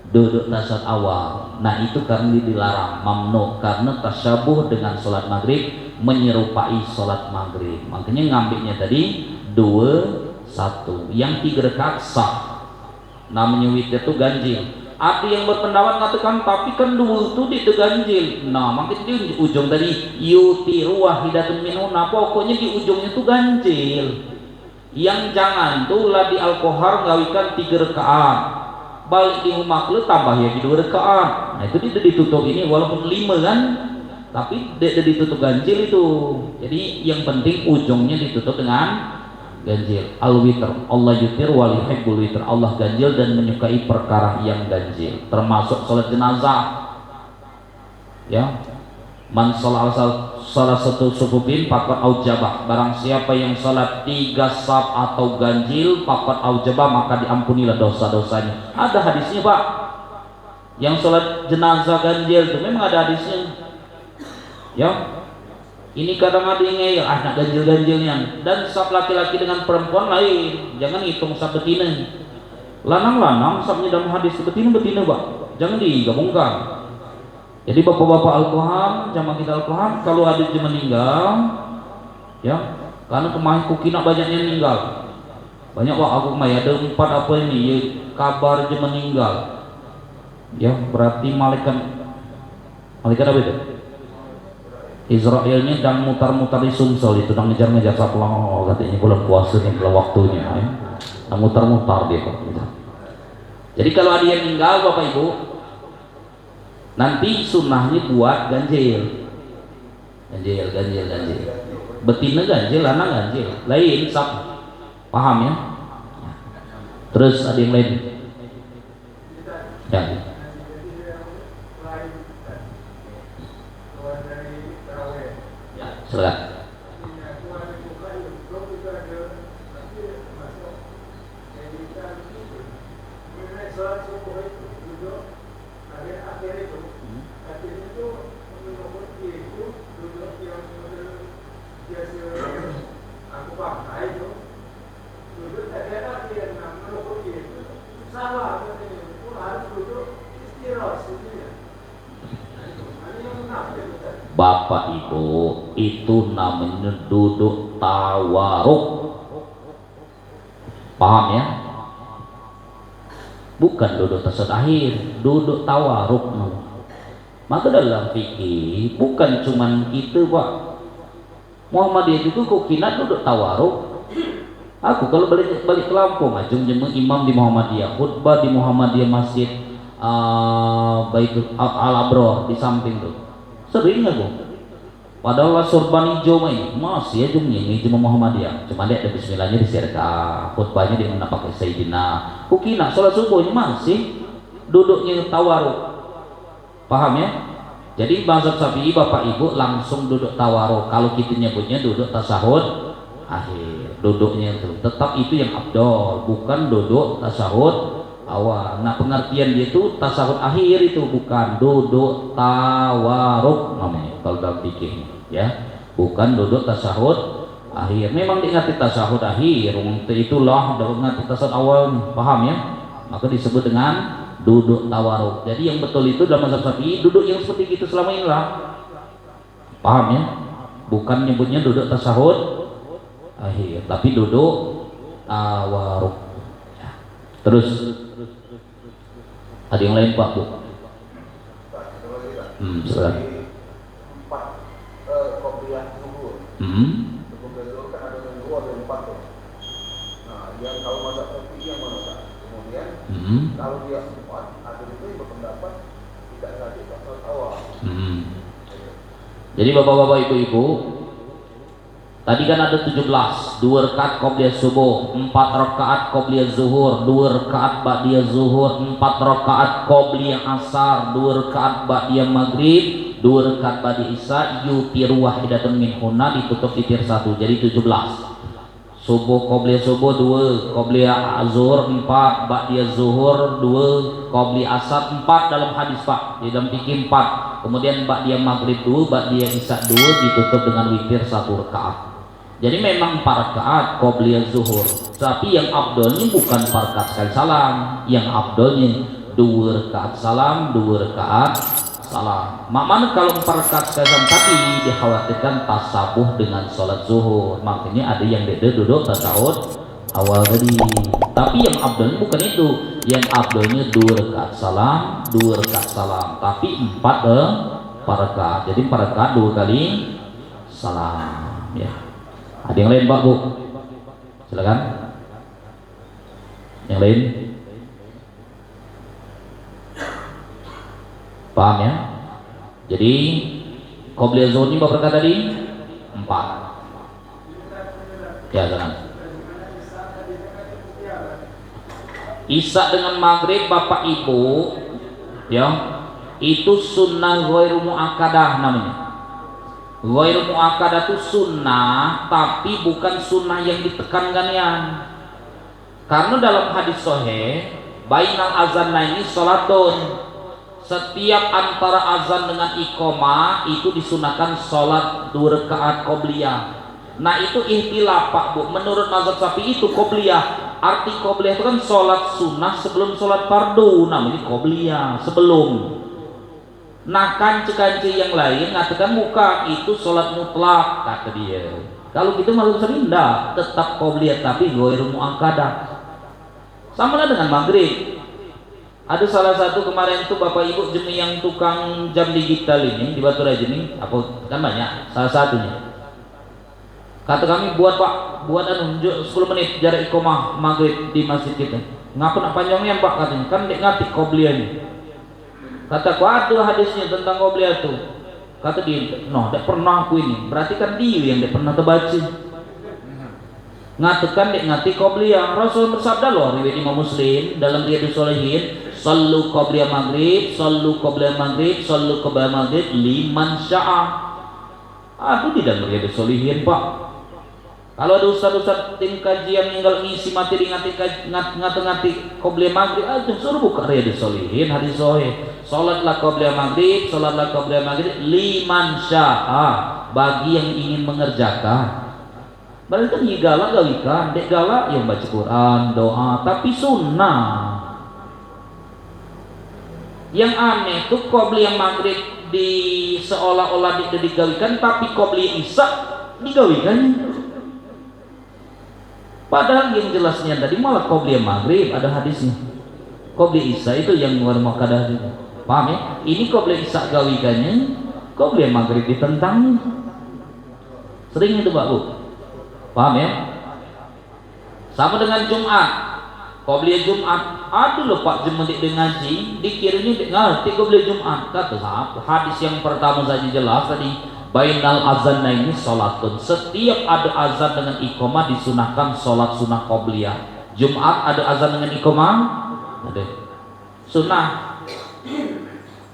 duduk tasawuf awal. Nah itu karena dilarang, mamnu, karena tasabuh dengan sholat maghrib menyerupai sholat maghrib. Makanya ngambilnya tadi 2, 1, yang 3 rakaat sah. Namanya witir itu ganjil. Ada yang berpendapat mengatakan tapi kan 2 itu di ganjil. Nah makanya di ujung tadi yutiru wahidatun minhu, nah pokoknya di ujungnya itu ganjil. Yang jangan tuh lah di Al-Kohar ngawikan 3 rakaat, balik di Humakle tambah ya di 2 rakaat. Nah itu dia ditutup ini walaupun 5 kan, tapi dia ditutup ganjil itu. Jadi yang penting ujungnya ditutup dengan ganjil. Al-witr, Allah yutir wal yuhibbul witr. Allah ganjil dan menyukai perkara yang ganjil, termasuk sholat jenazah. Ya, man sholat salah satu sufufin pakat aujabah. Barang siapa yang sholat 3 saf atau ganjil pakat aujabah, maka diampunilah dosa-dosanya. Ada hadisnya Pak. Yang sholat jenazah ganjil itu memang ada hadisnya. Ya. Ini kadang ada yang ngeyel, anak ganjil-ganjilnya. Dan saf laki-laki dengan perempuan lain, jangan hitung saf betina. Lanang-lanang safnya dalam hadis betina-betina Pak, jangan digabungkan. Jadi bapak-bapak Al-Quhan, jamaah kita Al-Quhan, kalau ada yang meninggal, ya, karena kemarin kukina banyaknya meninggal. Banyak Pak, aku kemarin ada 4 apa ini, ya, kabar dia meninggal. Ya, berarti malaikat apa itu? Israelnya dan mutar-mutar di Sumsel itu, dan ngejar-ngejar saplang, katanya bulan puasa nih, bulan waktunya, ya. Dan mutar-mutar dia. Jadi kalau ada yang meninggal Bapak Ibu, nanti sunnahnya buat ganjil. Betina ganjil, lanang ganjil, lain sab, paham ya? Terus ada yang lain? Ya. Silakan. Bapak Ibu, itu namanya duduk tawaruk. Paham ya? Bukan duduk tasawuf akhir, duduk tawaruk. Maka dalam fikih bukan cuman itu Pak. Muhammadiyah itu kok kina duduk tawaruk. Aku kalau balik ke Lampung, ajung jemu imam di Muhammadiyah, khutbah di Muhammadiyah Masjid Baitul Al-Abror di samping tuh. Sering aku. Padahal surban hijau main masih aja ini cuma Muhammadiyah. Cuma dia ada bismillahnya di sirka, khutbahnya dia pakai Sayyidina. Kukina sholat subuhnya masih duduknya tawaruk. Paham ya? Jadi mazhab Syafi'i Bapak Ibu langsung duduk tawaruk. Kalau kita nyebutnya duduk tasyahud akhir, duduknya itu. Tetap itu yang afdol, bukan duduk tasyahud awal. Nah pengertian dia itu tasyahud akhir itu bukan duduk tawaruk namanya kalau dalam fikih ya, bukan duduk tasyahud akhir. Memang diingat tasyahud akhir, itulah ngerti tasyahud awal, paham ya? Maka disebut dengan duduk tawaruk. Jadi yang betul itu dalam mazhab Syafi'i duduk yang seperti itu selama ini lah, paham ya? Bukan nyebutnya duduk tasyahud akhir, tapi duduk tawaruk. Terus ada yang lain Pak Bu? Silakan. 4 kopiah zuhur. Kopiah zuhur kan ada yang 2 ada yang 4 tuh. Nah, yang kalau mazhab Syafi'i yang mana Pak? Kemudian kalau dia 4 ada itu yang berpendapat tidak ngaji salat awal. Jadi bapak-bapak ibu-ibu, tadi kan ada 17, 2 rakaat qobliyah subuh, 4 rakaat qobliyah zuhur, 2 rakaat ba'diyah zuhur, 4 rakaat qobliyah asar, 2 rakaat ba'diyah maghrib, 2 rakaat ba'diyah isya, yutiru wahidatun minhunna, ditutup witir 1, jadi 17. Subuh qobliyah subuh 2, qobliyah zuhur 4, ba'diyah zuhur 2, qobliyah asar 4 dalam hadis Pak, di dalam fikih 4. Kemudian ba'diyah maghrib 2, ba'diyah isya 2, ditutup dengan witir 1 rakaat. Jadi memang 4 rakaat qobliyah zuhur, tapi yang afdolnya bukan 4 rakaat sekali salam, yang afdolnya 2 rakaat salam, 2 rakaat salam. Makanya kalau 4 rakaat sekali salam tadi dikhawatirkan tasabuh dengan sholat zuhur, makanya ada yang duduk tasawuf awal tadi. Tapi yang afdolnya bukan itu, yang afdolnya 2 rakaat salam, 2 rakaat salam, tapi 4 rakaat. Jadi 4 rakaat 2 kali salam ya. Ada yang lain Pak Bu? Silakan. Yang lain? Paham ya? Jadi qobliyah zuhur ini berapa rakaat tadi? 4. Ya, jangan. Isya dengan maghrib Bapak Ibu ya, itu sunnah ghairu muakkadah namanya. Ghairu muakkadah itu sunnah, tapi bukan sunnah yang ditekankan yang. Karena dalam hadis sahih, bainal azanaini salatun. Setiap antara azan dengan iqamah itu disunahkan sholat 2 rakaat qobliyah. Nah itu ihtilaf Pak Bu, menurut mazhab Syafi'i itu qobliyah. Arti qobliyah itu kan sholat sunnah sebelum sholat fardu, namanya qobliyah sebelum. Nah kanci-kanci yang lain ngatakan bukan, itu sholat mutlak kata dia. Kalau gitu malah serindah, tetap qobliyah tapi ghairu muakkadah. Sama lah dengan maghrib. Ada salah satu kemarin itu Bapak Ibu jemi yang tukang jam digital ini di Batu Raja ini, apa kan banyak, salah satunya. Kata kami buat Pak, buat 10 menit jarak iqamah maghrib di masjid kita. Ngapa nak panjangnya Pak katanya? Kan dek ngati qobliyah ini. Kata aku ada hadisnya tentang qobliyah itu. Kata dia, no, dek pernah aku ini. Berarti kan dia yang dek pernah terbaca. Ngatakan dek ngati qobliyah. Rasul bersabda loh riwayat Imam Muslim dalam Riyadhus Shalihin, sallu qobliyah maghrib, sallu qobliyah maghrib, sallu qobliyah maghrib liman sya'a. Itu di dalam Riyadhus Shalihin Pak. Kalau ada ustaz-ustaz tim kajian tinggal ngisi materi ngati qobliyah maghrib, suruh buka Riyadhus Shalihin hadis sahih. Salatlah qobliyah maghrib, salatlah qobliyah maghrib liman sya'a, bagi yang ingin mengerjakan. Berarti kan galak gawikan, dek galak yang baca Quran, doa, tapi sunnah. Yang aneh tuh qobliyah maghrib di seolah-olah digawikan, tapi qobliyah isya digawikan. Padahal yang jelasnya tadi malah qobliyah maghrib ada hadisnya. Qobliyah isya itu yang luar muakkadah juga. Paham ya? Ini qobliyah isya gawikannya, qobliyah maghrib ditentangnya. Sering itu Pak Bu. Paham ya? Sama dengan Jumat, qobliyah Jumat. Aduh loh Pak jemedik dengan ngaji, dikiranya ngerti qobliyah Jumat. Kata hadis yang pertama saja jelas tadi, bainal azanaini sholatun. Setiap ada azan dengan iqamah disunahkan sholat sunnah qobliyah. Jumat ada azan dengan iqamah, ada sunnah.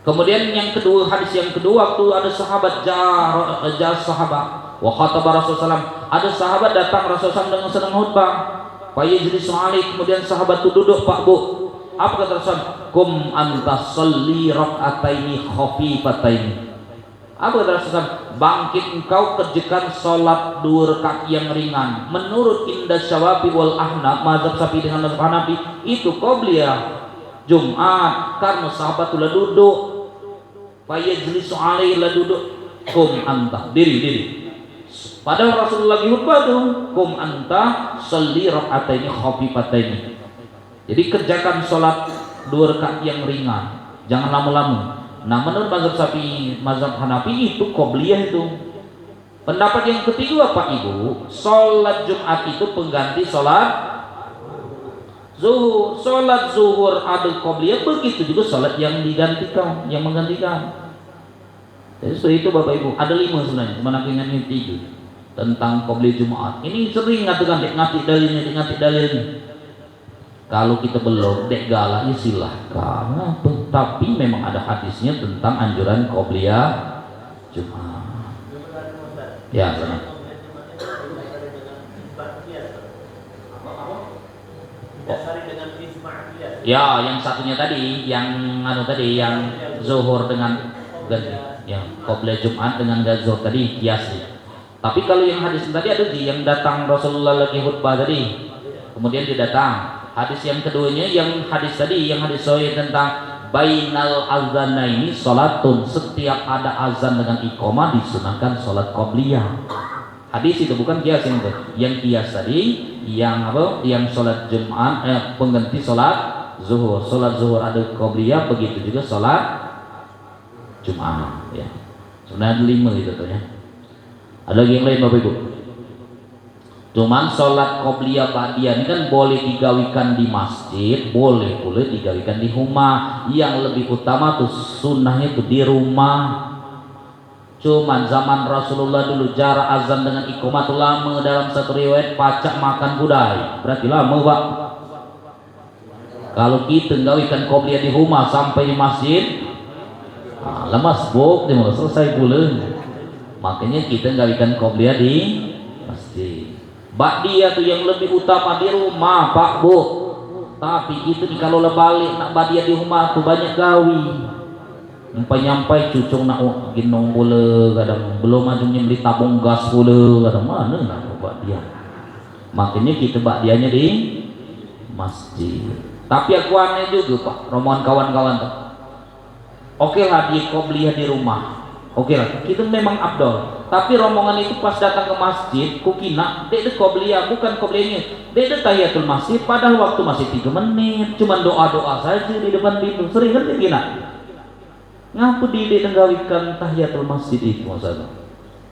Kemudian yang kedua, hadis yang kedua, waktu ada sahabat jar sahabat wa khataba Rasulullah, ada sahabat datang Rasulullah dengan sedang khutbah. Fayajlisu alaihi, kemudian sahabat itu duduk Pak Bu. Apa kata Rasulullah? Kum anta sholli rak'ataini khafifataini. Apa kata Rasulullah? Bangkit engkau kerjakan sholat 2 rakaat yang ringan. Menurut Indah Syawabi wal Ahnaf, mazhab Syafi'i dengan mazhab Hanafi, itu qobliyah Jumat karena sahabat telah duduk. Fayajlisu alaihi, lah duduk. Kum anta, diri. Padahal Rasulullah lagi khutbah tuh, kum anta sholli rak'ataini khafifataini. Jadi kerjakan sholat 2 rakaat yang ringan, jangan lama-lama. Nah menurut mazhab Syafi'i, mazhab Hanafi itu qobliyah itu. Pendapat yang ketiga Pak Ibu, sholat Jumat itu pengganti sholat Zuhur, sholat zuhur ada qobliyah, begitu juga sholat yang digantikan, yang menggantikan. Jadi seperti itu Bapak Ibu, ada 5 sebenarnya, cuma aku ingat ini 3 tentang qobliyah Jumat. Ini sering ngatakan dek ngatik dalilnya. Kalau kita belum dek galak ya silahkan, tapi memang ada hadisnya tentang anjuran qobliyah Jumat. Ya, sana. Ya, yang satunya tadi, yang zuhur dengan yang qobliyah Jumat dengan zuhur tadi kias. Tapi kalau yang hadis tadi ada yang datang Rasulullah lagi khutbah tadi, kemudian dia datang. Hadis yang keduanya yang hadis tadi, yang hadis sahih tentang bainal azanaini salatun, setiap ada azan dengan iqamah disunahkan salat qobliyah. Hadis itu bukan kias yang itu. Yang kias tadi yang apa? Yang salat Jumat pengganti salat zuhur. Salat zuhur ada qobliyah, begitu juga salat Jumat ya. Sebenarnya 5 itu tuh ya. Ada lagi yang lain Bapak Ibu? Cuman sholat qobliyah ba'diyah ini kan boleh digawikan di masjid, boleh pula digawikan di rumah. Yang lebih utama tuh sunnahnya tuh di rumah. Cuman zaman Rasulullah dulu jarak azan dengan iqamah tuh lama, dalam satu riwayat pacak makan budai. Berarti lama Pak. Kalau kita gawikan qobliyah di rumah sampai di masjid, lemas bok, dia mau selesai pula. Makanya kita gawikan qobliyah di masjid. Ba'diyah tuh yang lebih utama di rumah Pak Bu. Tapi itu nih kalau balik nak ba'diyah di rumah tuh banyak gawi. Nyampai cucung nak ginong pula, kadang belum ajunya beli tabung gas pula, kadang mana nak ba'diyah. Makanya kita ba'diyahnya di masjid. Tapi aku aneh juga Pak, rombongan kawan-kawan tuh. Oke lah di qobliyah di rumah. Oke lah, kita memang abdol. Tapi rombongan itu pas datang ke masjid, kukina, dek qobliyah, bukan qobliyahnya, dek tahiyatul masjid, padahal waktu masih 3 menit, cuman doa-doa saja di depan pintu. Sering kan dek kina? Ngapa dek nggawikan tahiyatul masjid itu masalah?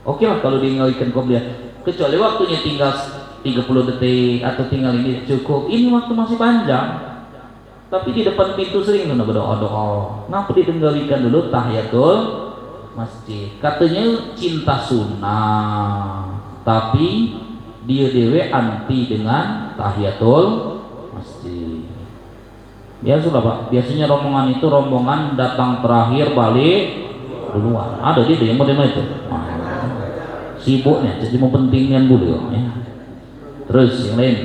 Oke lah kalau dia nggawikan qobliyah, kecuali waktunya tinggal 30 detik atau tinggal ini cukup. Ini waktu masih panjang. Tapi di depan pintu sering tuh berdoa-doa. Ngapa dia nggawikan dulu tahiyatul masjid? Katanya cinta sunnah, tapi dia dewe anti dengan tahiyatul masjid. Ya sudah Pak, biasanya rombongan itu rombongan datang terakhir balik duluan. Ada dia yang model itu. Sibuknya, jadi mau pentingnya dulu ya. Terus yang lain.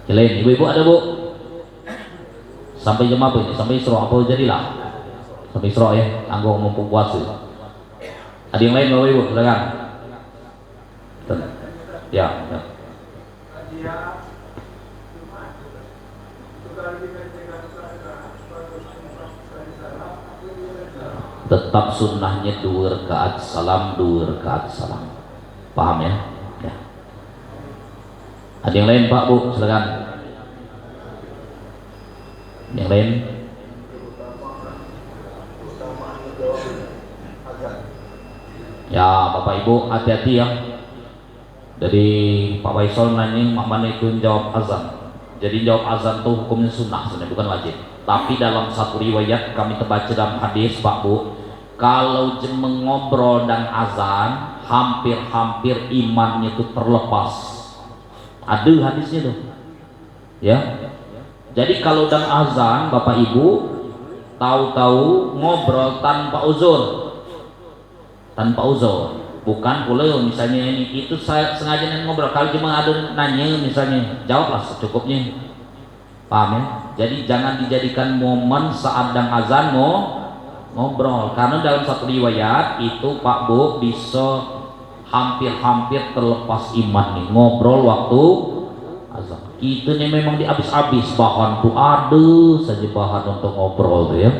Yang lain, ibu-ibu ada Bu? Sampai jam apa ini? Sampai Isra apa jadilah? Sampai Isra ya, anggo mumpung puasa. Ada yang lain Bapak Ibu? Silakan. Ya. Tetap sunnahnya 2 rakaat salam, 2 rakaat salam. Paham ya? Ya. Ada yang lain Pak Bu? Silakan. Yang lain? Ya Bapak Ibu hati-hati ya. Dari Pak Faisal nanya mak mana itu jawab azan. Jadi jawab azan tuh hukumnya sunnah sebenarnya, bukan wajib. Tapi dalam satu riwayat kami terbaca dalam hadis Pak Bu, kalau mengobrol dan azan hampir-hampir imannya itu terlepas. Ada hadisnya tuh. Ya. Jadi kalau dan azan Bapak Ibu tahu-tahu ngobrol tanpa uzur, bukan pula misalnya ini itu saya sengaja ngobrol. Kalau cuma ada nanya misalnya, jawablah secukupnya. Paham ya? Jadi jangan dijadikan momen saat dan azan mau ngobrol, karena dalam satu riwayat itu Pak Bu bisa hampir-hampir terlepas iman nih ngobrol waktu azan. Itu nih memang dihabis-habis bahan tuh, ada saja bahan untuk ngobrol tuh ya.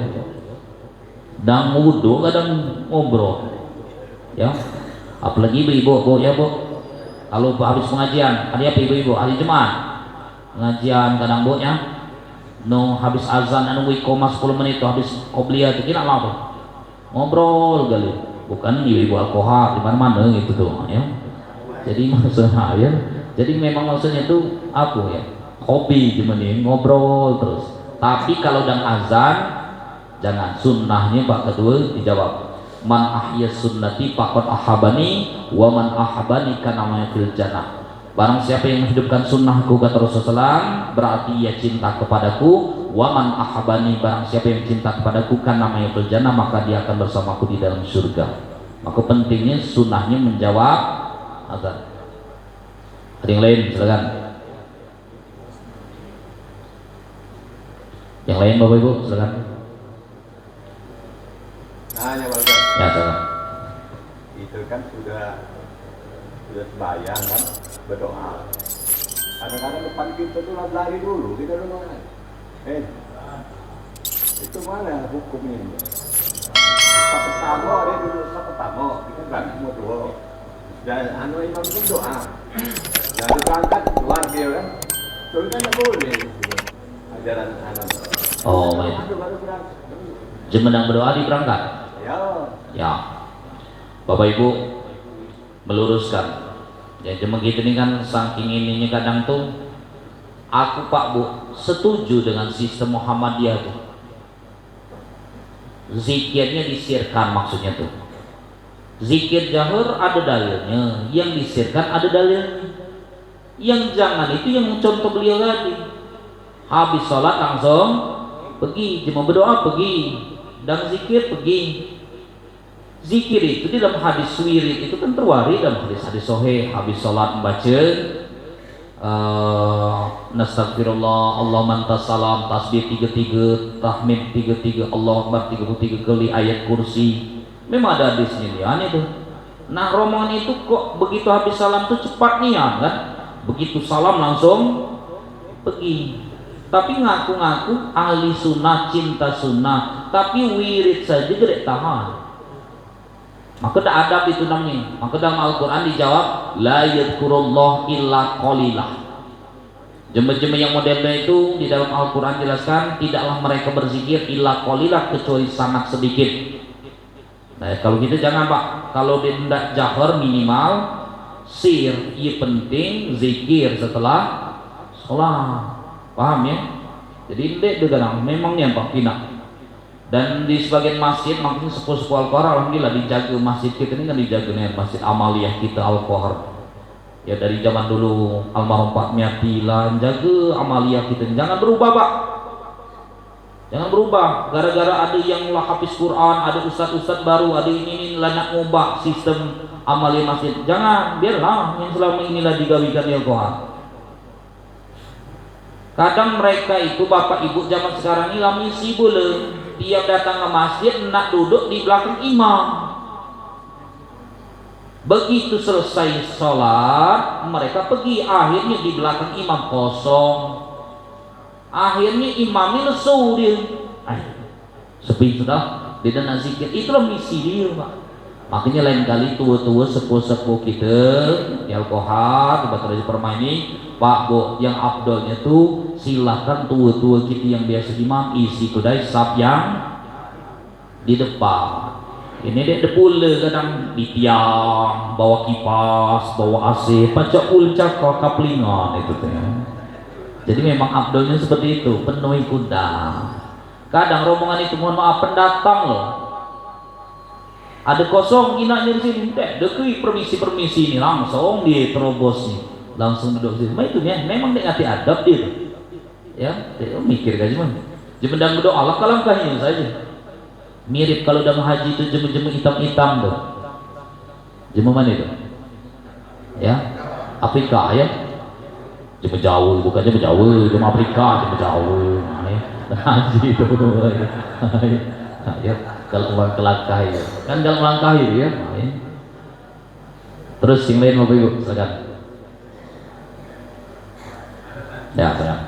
Dan wudhu kadang ngobrol ya. Apalagi ibu-ibu Bu ya Bu, kalau habis pengajian hari apa ibu-ibu? Hari Jumat pengajian kadang Bu ya, no habis azan anu iqamah 10 menit tuh habis qobliyah itu kira apa? Ngobrol kali, bukan ibu-ibu alkohol di mana-mana gitu tuh ya. Jadi maksudnya ya, jadi memang maksudnya itu apa ya? hobi cuman ini ngobrol terus. Tapi kalau dan azan jangan. Sunnahnya Pak kedua dijawab, man ahya sunnati faqad ahabani wa man ahabani kana ma fil jannah. Barang siapa yang menghidupkan sunnahku, kata Rasulullah, berarti ia cinta kepadaku. Wa man ahabani, barang siapa yang cinta kepadaku, kana ma fil jannah, maka dia akan bersamaku di dalam surga. Maka pentingnya sunnahnya menjawab azan. Ada yang lain silakan. Yang lain Bapak Ibu silakan. Nanya Pak Ustaz. Ya silakan. Itu kan sudah sembahyang kan, berdoa. Kadang-kadang depan kita tuh lari dulu, kita dulu mana? Itu mana hukumnya? Satu tamu ada dulu satu tamu, kita kan semua doa. Dan imam itu doa. Lalu berangkat keluar dia kan, terus kan tak boleh. Ajaran anak. Oh baik. Baru berangkat. Jemendang berdoa di berangkat. Ya. Bapak Ibu meluruskan. Ya cuma gitu nih kan saking ininya kadang tuh aku Pak Bu setuju dengan sistem Muhammadiyah tuh. Zikirnya disirkan maksudnya tuh. Zikir jahur ada dalilnya, yang disirkan ada dalilnya. Yang jangan itu yang contoh beliau tadi. Habis sholat langsung pergi, cuma berdoa pergi, dan zikir pergi. Zikir itu di dalam hadis wirid itu kan terwari dalam hadis-hadis sahih. Habis sholat membaca Nastaghfirullah, Allahumma antas salam, tasbih 33, tahmid 33, Allahu akbar 33 kali, ayat kursi. Memang ada hadisnya nian itu. Nah rombongan itu kok begitu habis salam tuh cepat nian kan? Begitu salam langsung pergi. Tapi ngaku-ngaku ahli sunnah, cinta sunnah, tapi wirid saja tidak tahan. Maka ada adab itu namanya. Maka dalam Al-Quran dijawab la yadhkurullah illa qalilah. Jemaah-jemaah yang modelnya itu di dalam Al-Quran jelaskan tidaklah mereka berzikir illa qalilah, kecuali sangat sedikit. Nah kalau gitu jangan Pak. Kalau tidak jahar minimal sir, iya penting zikir setelah sholat. Paham ya? Jadi tidak dengan memangnya Pak Pina. Dan di sebagian masjid maksudnya sepuh-sepuh Al-Qahar alhamdulillah dijaga masjid kita ini kan dijaga nih masjid amaliyah kita Al-Qahar. Ya dari zaman dulu almarhum Pak Miatilah jaga amaliyah kita. Jangan berubah Pak. Jangan berubah gara-gara ada yang lah habis Quran, ada ustadz-ustadz baru, ada ini nak ngubah sistem amaliyah masjid. Jangan, biarlah yang selama inilah digawikan di Al-Qahar. Kadang mereka itu bapak ibu zaman sekarang ini lah misi boleh. Tiap datang ke masjid nak duduk di belakang imam. Begitu selesai sholat mereka pergi, akhirnya di belakang imam kosong. Akhirnya imamnya lesu dia. Sepi sudah dia dan zikir. Itulah misi dia Pak. Makanya lain kali tua-tua sepuh-sepuh kita di Al-Qahar di permaini Pak Bu, yang afdolnya tuh silahkan tua-tua kita yang biasa imam isi kudai sab yang di depan. Ini dia depule kadang di tiang, bawa kipas, bawa AC, pacak ulcak kaplingan itu teh. Jadi memang afdolnya seperti itu, penuhi kuda. Kadang rombongan itu mohon maaf pendatang loh. Ada kosong inaknya di sini, dekui permisi ini langsung dia terobos nih. Langsung duduk sini. Itu ya, memang dia ngerti adab dia. Ya, dia mikir kan cuma. Jemendang berdoa Allah kalangkahnya saja. Mirip kalau dalam haji itu jemu-jemu hitam-hitam tuh. Jemu mana itu? Ya, Afrika ya. Jemu jauh, bukan jemu jauh, jemu Afrika, jemu jauh. Ya. Haji itu. Ya, kalau uang kelangkah ya. Kan kalau melangkah ya. Ya. Terus yang lain Bapak Ibu, silakan. Ya, benar.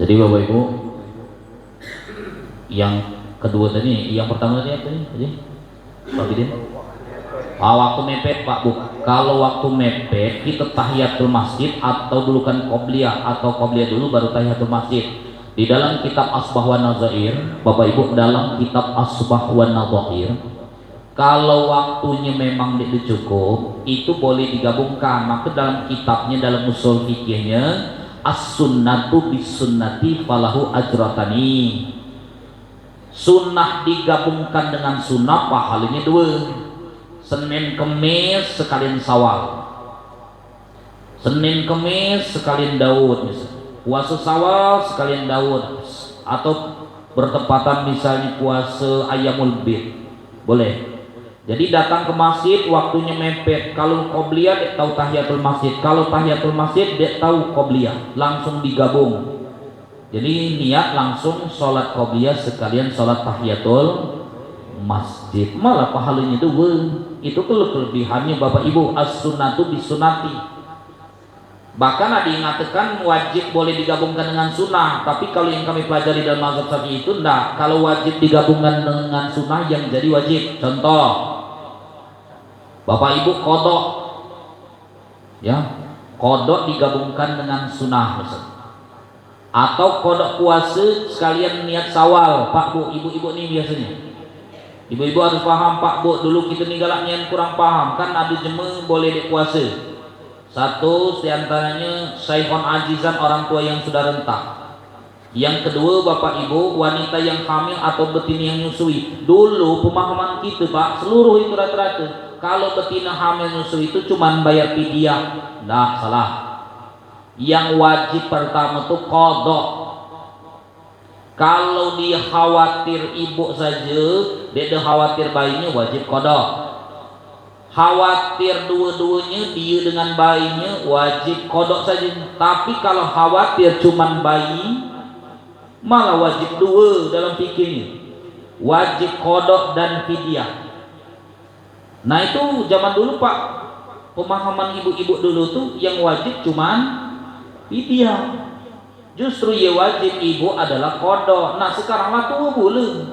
Jadi Bapak Ibu, yang kedua tadi, yang pertama tadi apa nih? Pak Bidin? Waktu mepet Pak Bu. Kalau waktu mepet kita tahiyatul masjid atau dulu kan qobliyah atau qobliyah dulu baru tahiyatul masjid. Di dalam kitab Asbah wan Nazair, Bapak Ibu, dalam kitab Asbah wan Nazair, kalau waktunya memang tidak cukup, itu boleh digabungkan. Maka dalam kitabnya, dalam usul fikihnya, as-sunnatu bis-sunnati falahu ajratani. Sunnah digabungkan dengan sunnah pahalanya 2. Senin Kemis sekalian Sawal, Senin Kemis sekalian Daud, puasa Sawal sekalian Daud, atau bertepatan misalnya puasa Ayyamul Bid, boleh. Jadi datang ke masjid waktunya mepet. Kalau qobliyah dia tahu tahiyatul masjid, kalau tahiyatul masjid dia tahu qobliyah, langsung digabung. Jadi niat langsung sholat qobliyah sekalian sholat tahiyatul masjid, malah pahalanya 2. Itu kelebihannya Bapak Ibu, as-sunnatu bis-sunnati. Bahkan ada yang mengatakan wajib boleh digabungkan dengan sunnah, tapi kalau yang kami pelajari dalam mazhab Syafi'i itu enggak. Kalau wajib digabungkan dengan sunnah yang jadi wajib. Contoh, Bapak Ibu kodok, ya, kodok digabungkan dengan sunnah misalnya. Atau kodok puasa sekalian niat Sawal, Pak Bu, ibu-ibu nih biasanya. Ibu-ibu harus paham Pak Bu, dulu kita nih galaknya kurang paham, kan ada jemaah boleh dipuasa. Satu diantaranya syaihon ajizan, orang tua yang sudah rentak. Yang kedua Bapak Ibu, wanita yang hamil atau betina yang nyusui. Dulu pemahaman kita Pak, seluruh itu rata-rata, kalau betina hamil nyusui itu cuma bayar fidyah. Nah, salah. Yang wajib pertama tuh qadha. Kalau dia khawatir ibu saja, dia khawatir bayinya, wajib qadha. Khawatir dua-duanya, dia dengan bayinya, wajib qadha saja. Tapi kalau khawatir cuman bayi, malah wajib 2 dalam fikihnya, wajib qadha dan fidyah. Nah itu zaman dulu Pak, pemahaman ibu-ibu dulu tuh yang wajib cuman fidyah. Justru ya wajib ibu adalah qadha. Nah sekarang lah tua boleh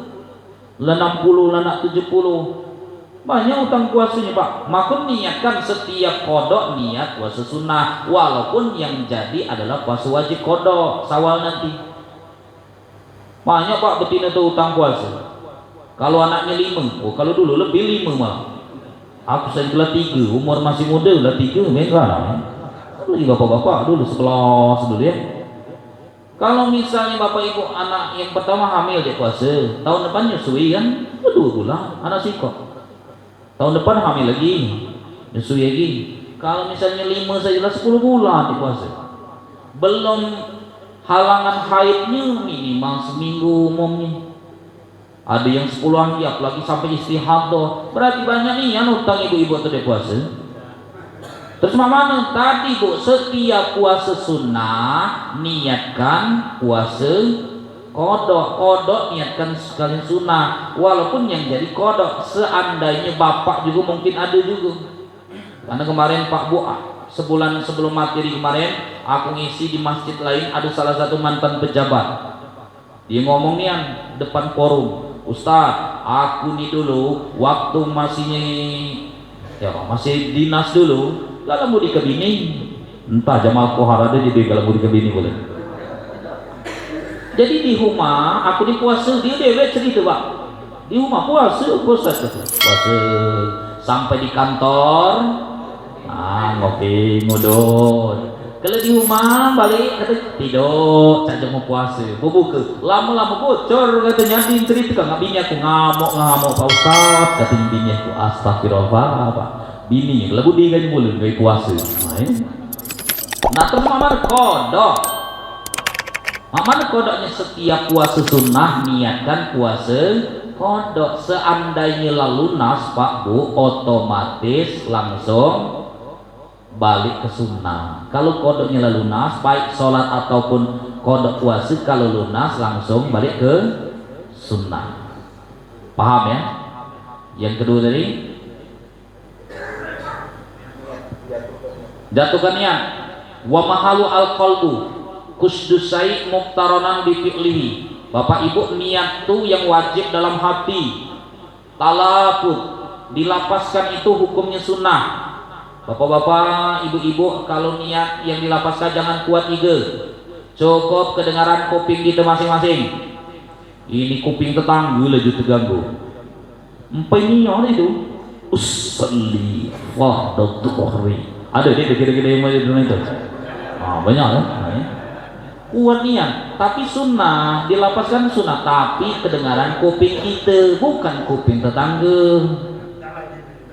lah 60 lah 70, banyak utang puasanya Pak. Maka niatkan setiap qadha niat puasa sunnah, walaupun yang jadi adalah puasa wajib qadha Sawal nanti. Banyak Pak betina tuh utang puasa. Kalau anaknya 5, kalau dulu lebih 5 malah. Aku saja 3, umur masih muda lah 3, mereka lagi bapak-bapak dulu 11 dulu ya. Kalau misalnya Bapak Ibu anak yang pertama hamil dia puasa, tahun depan nyusui kan, 2 bulan anak sikok. Tahun depan hamil lagi, nyusui lagi. Kalau misalnya 5 saja 10 bulan dia puasa. Belum halangan haidnya minimal seminggu umumnya. Ada yang 10 hari apalagi sampai istihadah. Berarti banyak nih yang utang ibu-ibu itu dia puasa. Terus mana tadi Bu, setiap puasa sunnah niatkan puasa kodok niatkan sekalian sunnah, walaupun yang jadi kodok seandainya bapak juga mungkin ada juga. Karena kemarin Pak Bu, sebulan sebelum materi kemarin aku ngisi di masjid lain, ada salah satu mantan pejabat, dia ngomong nih depan forum, Ustaz aku nih dulu waktu masih dinas dulu kalau mau dikebini, entah Jamal Kohar ada jadi kalau mau dikebini boleh. Jadi di rumah aku dipuasa, dia dewek cerita Pak, di rumah puasa sampai di kantor, ngopi ngudut. Kalau di rumah balik kata tidur, saja mau puasa, mau buka, lama-lama bocor katanya di cerita kan, bini aku ngamuk Pak Ustaz, katanya bini aku astagfirullah Pak. Bini lagu dia kan mulai gaya puasa. Nah terus mana kodok? Mana kodoknya setiap puasa sunnah niatkan puasa kodok. Seandainya lalu nas Pak Bu, otomatis langsung balik ke sunnah. Kalau kodoknya lalu nas, baik sholat ataupun kodok puasa, kalau lunas langsung balik ke sunnah. Paham ya? Yang kedua tadi, jatuhkan niat. Wa mahalu al qalbu, kusdusai muqtaronan bi fi'lihi. Bapak Ibu, niat tuh yang wajib dalam hati. Talafut dilapaskan itu hukumnya sunnah. Bapak-bapak, ibu-ibu, kalau niat yang dilapaskan jangan kuat ige. Cukup kedengaran kuping kita masing-masing. Ini kuping tetangga lagi terganggu. Empenyon itu usalli fardhu dhuhri. Ada dia kira-kira yang macam itu. Banyak ya. Kuat niat, tapi sunnah dilapaskan sunnah, tapi kedengaran kuping kita bukan kuping tetangga.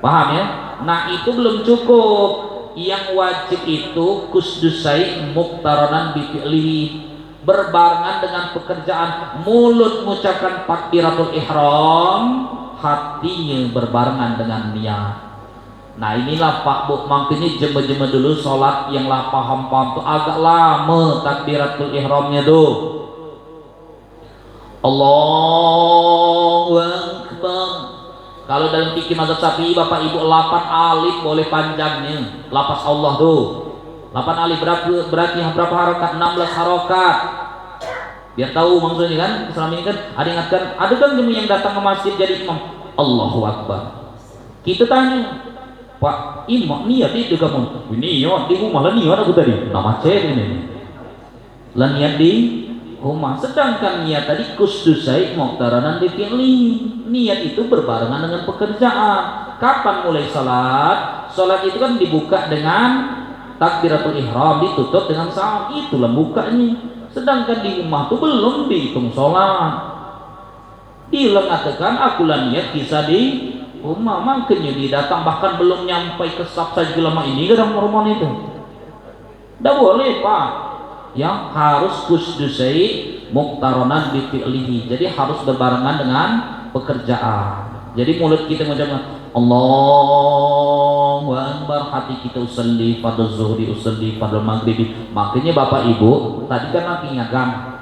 Paham ya? Nah itu belum cukup. Yang wajib itu kusdusai muqtaronan bi fi'lihi, berbarengan dengan pekerjaan. Mulut mengucapkan takbiratul ihram, hatinya berbarengan dengan niat. Nah inilah Pak Bu, makanya jema-jema dulu sholat yang lah paham-paham tuh agak lama takbiratul ihramnya tuh. Allahu Akbar. Kalau dalam fikih mazhab Syafi'i Bapak Ibu 8 alif boleh panjangnya. Lapas Allah tuh. 8 alif berarti berapa harokat? 16 harokat. Biar tahu maksudnya kan. Selama ini kan ada ingatkan, ada kan yang datang ke masjid jadi imam. Allahu Akbar. Kita tanya, Pak imam niat itu kamu? Niat di rumah lah niat aku tadi. Nama cek ini. Lah niat di rumah. Sedangkan niat tadi kusdusai muqtaranan bi fi'li. Niat itu berbarengan dengan pekerjaan. Kapan mulai salat? Salat itu kan dibuka dengan takbiratul ihram, ditutup dengan salam. Itulah bukanya. Sedangkan di rumah itu belum dihitung salat. Dilengatakan akulah niat bisa di rumah, makanya dia datang bahkan belum nyampai ke sab saja lama ini ke dalam rumah itu. Tidak boleh Pak. Yang harus kusdusai muqtaronan bi fi'lihi. Jadi harus berbarengan dengan pekerjaan. Jadi mulut kita mengucapkan Allahu Akbar, hati kita usalli fardhu zuhri, usalli fardhu maghribi. Makanya Bapak Ibu tadi kan nanti ingatkan,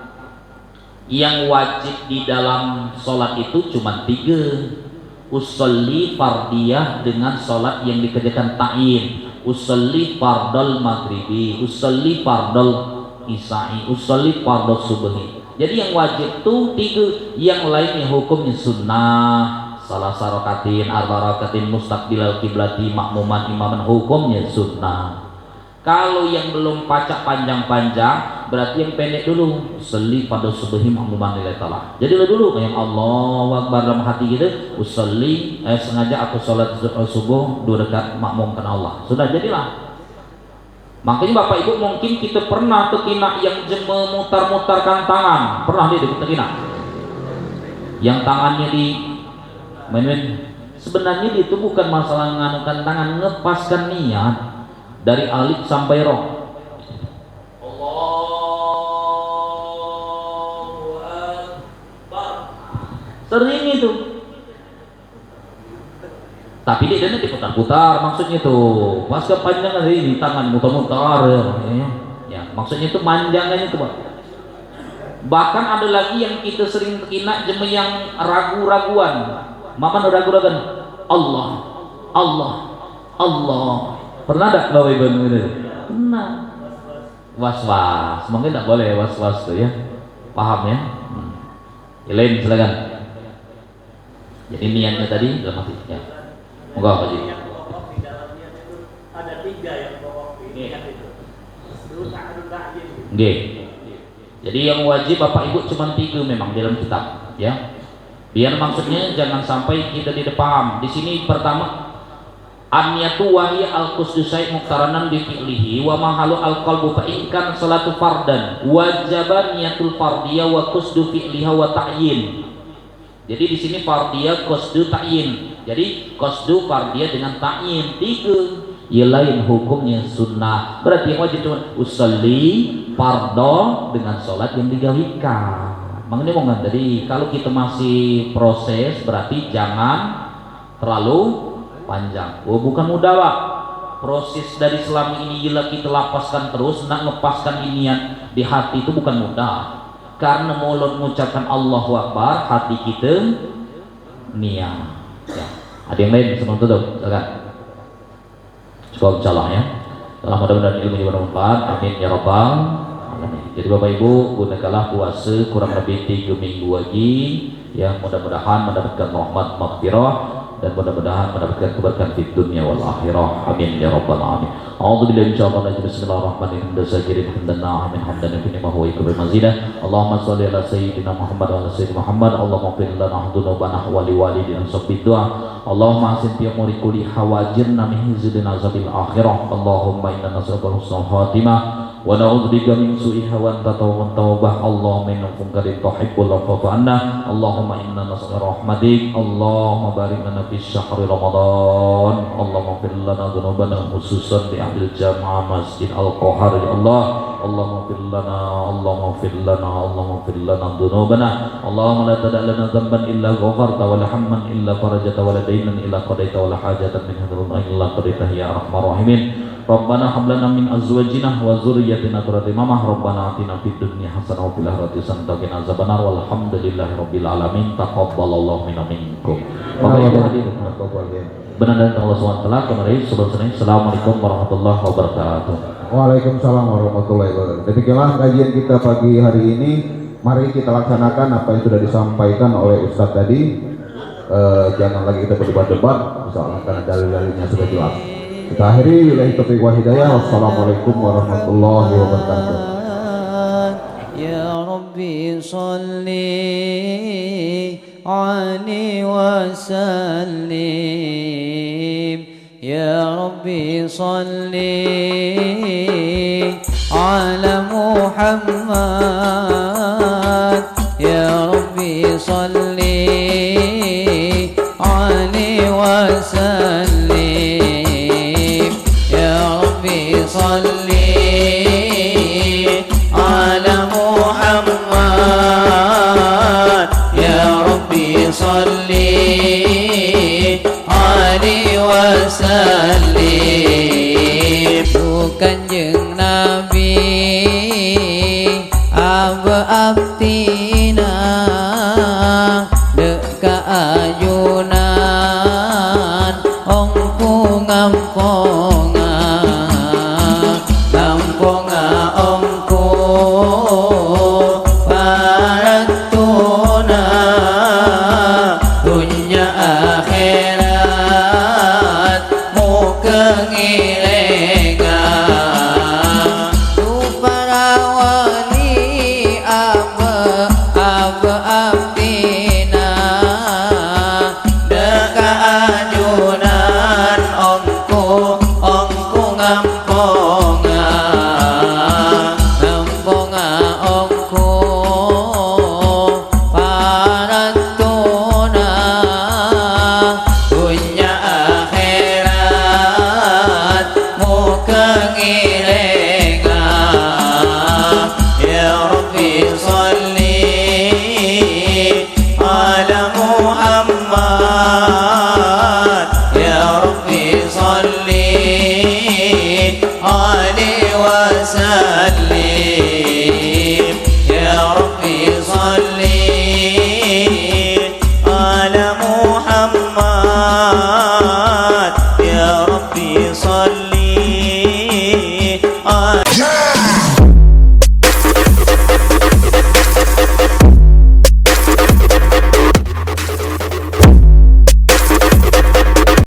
yang wajib di dalam sholat itu cuma 3. Usolli fardiyah dengan sholat yang dikerjakan ta'in, usolli fardal maghribi, usolli fardal isya'i, usolli fardal subhi. Jadi yang wajib tuh 3, yang lainnya hukumnya sunnah. Salah sarakatin, arba rakatin mustaqbilal kiblati makmuman imaman, hukumnya sunnah. Kalau yang belum pacak panjang-panjang berarti yang pendek dulu, usolli fardal subhi makmuman lillahi ta'ala. Jadi dulu yang Allahu Akbar dalam hati kita, usolli sengaja aku sholat subuh 2 rakaat makmum karena Allah. Sudah jadilah. Makanya Bapak Ibu mungkin kita pernah tekina yang memutar-mutarkan tangan. Pernah dia tekina yang tangannya di main-main. Sebenarnya itu bukan masalah nganukan tangan, ngepaskan niat dari alif sampai roh. Allahu Akbar. Sering itu. Tapi dia nanti diputar-putar, maksudnya tuh pas kepanjangan ini tangan muter-muter ya, maksudnya itu manjangannya itu. Bahkan ada lagi yang kita sering kena jeme yang ragu-raguan. Maman ragu-raguan Allah Allah Allah. Pernah tak Bapak Ibu itu? Pernah. Was-was, mungkin tak boleh was-was tuh ya. Paham ya? Lain silakan. Jadi niatnya tadi sudah mati ya. Moga Pak Ji. Yang pokok di dalam niat itu ada 3 yang pokok di niat itu. Dulu ta'adud. Nggih. Jadi yang wajib Bapak Ibu cuma 3 memang dalam kitab, ya. Biar maksudnya jangan sampai kita tidak paham. Di sini pertama an-niyatu wa hiya al-qusdusai muqtaranan bi fi'lihi wa mahalu al-qalbu fa in kan salatu fardan wajaba niyatul fardiyah wa qusdu fi'liha wa ta'yin. Jadi di sini fardiyah qusdu ta'yin. Jadi qasdu fardiyah dengan ta'yin 3. Ya lain hukumnya sunnah. Berarti yang wajib cuma usolli fardhu dengan sholat yang digawikan. Makanya mau nggak? Jadi kalau kita masih proses berarti jangan terlalu panjang. Oh bukan mudah Pak. Proses dari selama ini gila kita lapaskan terus, nak ngepaskan inian di hati itu bukan mudah. Karena mulut mengucapkan Allahu Akbar, hati kita niat. Ya. Ada yang lain sebelum tutup? Silakan. Cukup insyaallah ya. Mudah-mudahan ilmu bermanfaat. Amin ya rabbal alamin. Jadi Bapak Ibu, gunakanlah puasa kurang lebih 3 minggu lagi, ya mudah-mudahan mendapatkan rahmat maghfirah dan mudah-mudahan mendapatkan keberkahan di dunia wal akhirah. Amin ya rabbal alamin. A'udzubillahi minasyaitonir rajim. Bismillahirrahmanirrahim. Dasakirin hamdana amin hamdan fi ma huwa yakbir mazida. Allahumma shalli ala sayyidina Muhammad wa ala sayyidina Muhammad. Allahumma qil lana dzunubana wa li walidina sabbid du'a. Allahumma asin fi umuri kulli hawajirna min hizbina azabil akhirah. Allahumma inna nas'aluka husnul khatimah wa na'udzubika min su'i hawan tawbah. Allahumma inna kunta tuhibbul afwa anna. Allahumma inna nas'aluka rahmatik. Allahumma barik lana fi syahri ramadan. Allahumma fir lana dzunubana khususan di ahli jamaah Masjid Al-Qahar ya Allah. Allahumma fir lana, Allahumma fir lana, Allahumma fir lana dzunubana. Allahumma la tada' lana dhanban illa ghafarta wa la hamman illa farajta wa la daynan illa qadaita wa la hajatan min hadhihi illa qadaita ya arhamar rahimin. Rabbana hab lana min azwajina wa dzurriyyatina qurrata a'yun. Rabbana atina fid dunya hasanah wa fil akhirati hasanah wa qina azabannar. Walhamdulillahi rabbil alamin. Taqabbalallahu minna minkum. Bapak Ibu hadirin benar dan Allah SWT kemarin sebelumnya. Assalamualaikum warahmatullahi wabarakatuh. Waalaikumsalam warahmatullahi wabarakatuh. Demikianlah kajian kita pagi hari ini. Mari kita laksanakan apa yang sudah disampaikan oleh Ustadz tadi. Jangan lagi kita berdebat-debat, misalnya karena dalil-dalilnya sudah jelas. Kita akhiri billahi taufiq wa hidayah. Wassalamualaikum warahmatullahi wabarakatuh. Ya Rabbi salli alaihi wasallim. Ya Rabbi salli ala Muhammad. Ya Rabbi salli alaihi wasallim. Ya Rabbi salli ala Muhammad. Ya Rabbi salli alaihi wasallim. Kanjeng Nabi abtina deka ayunan ongku ngam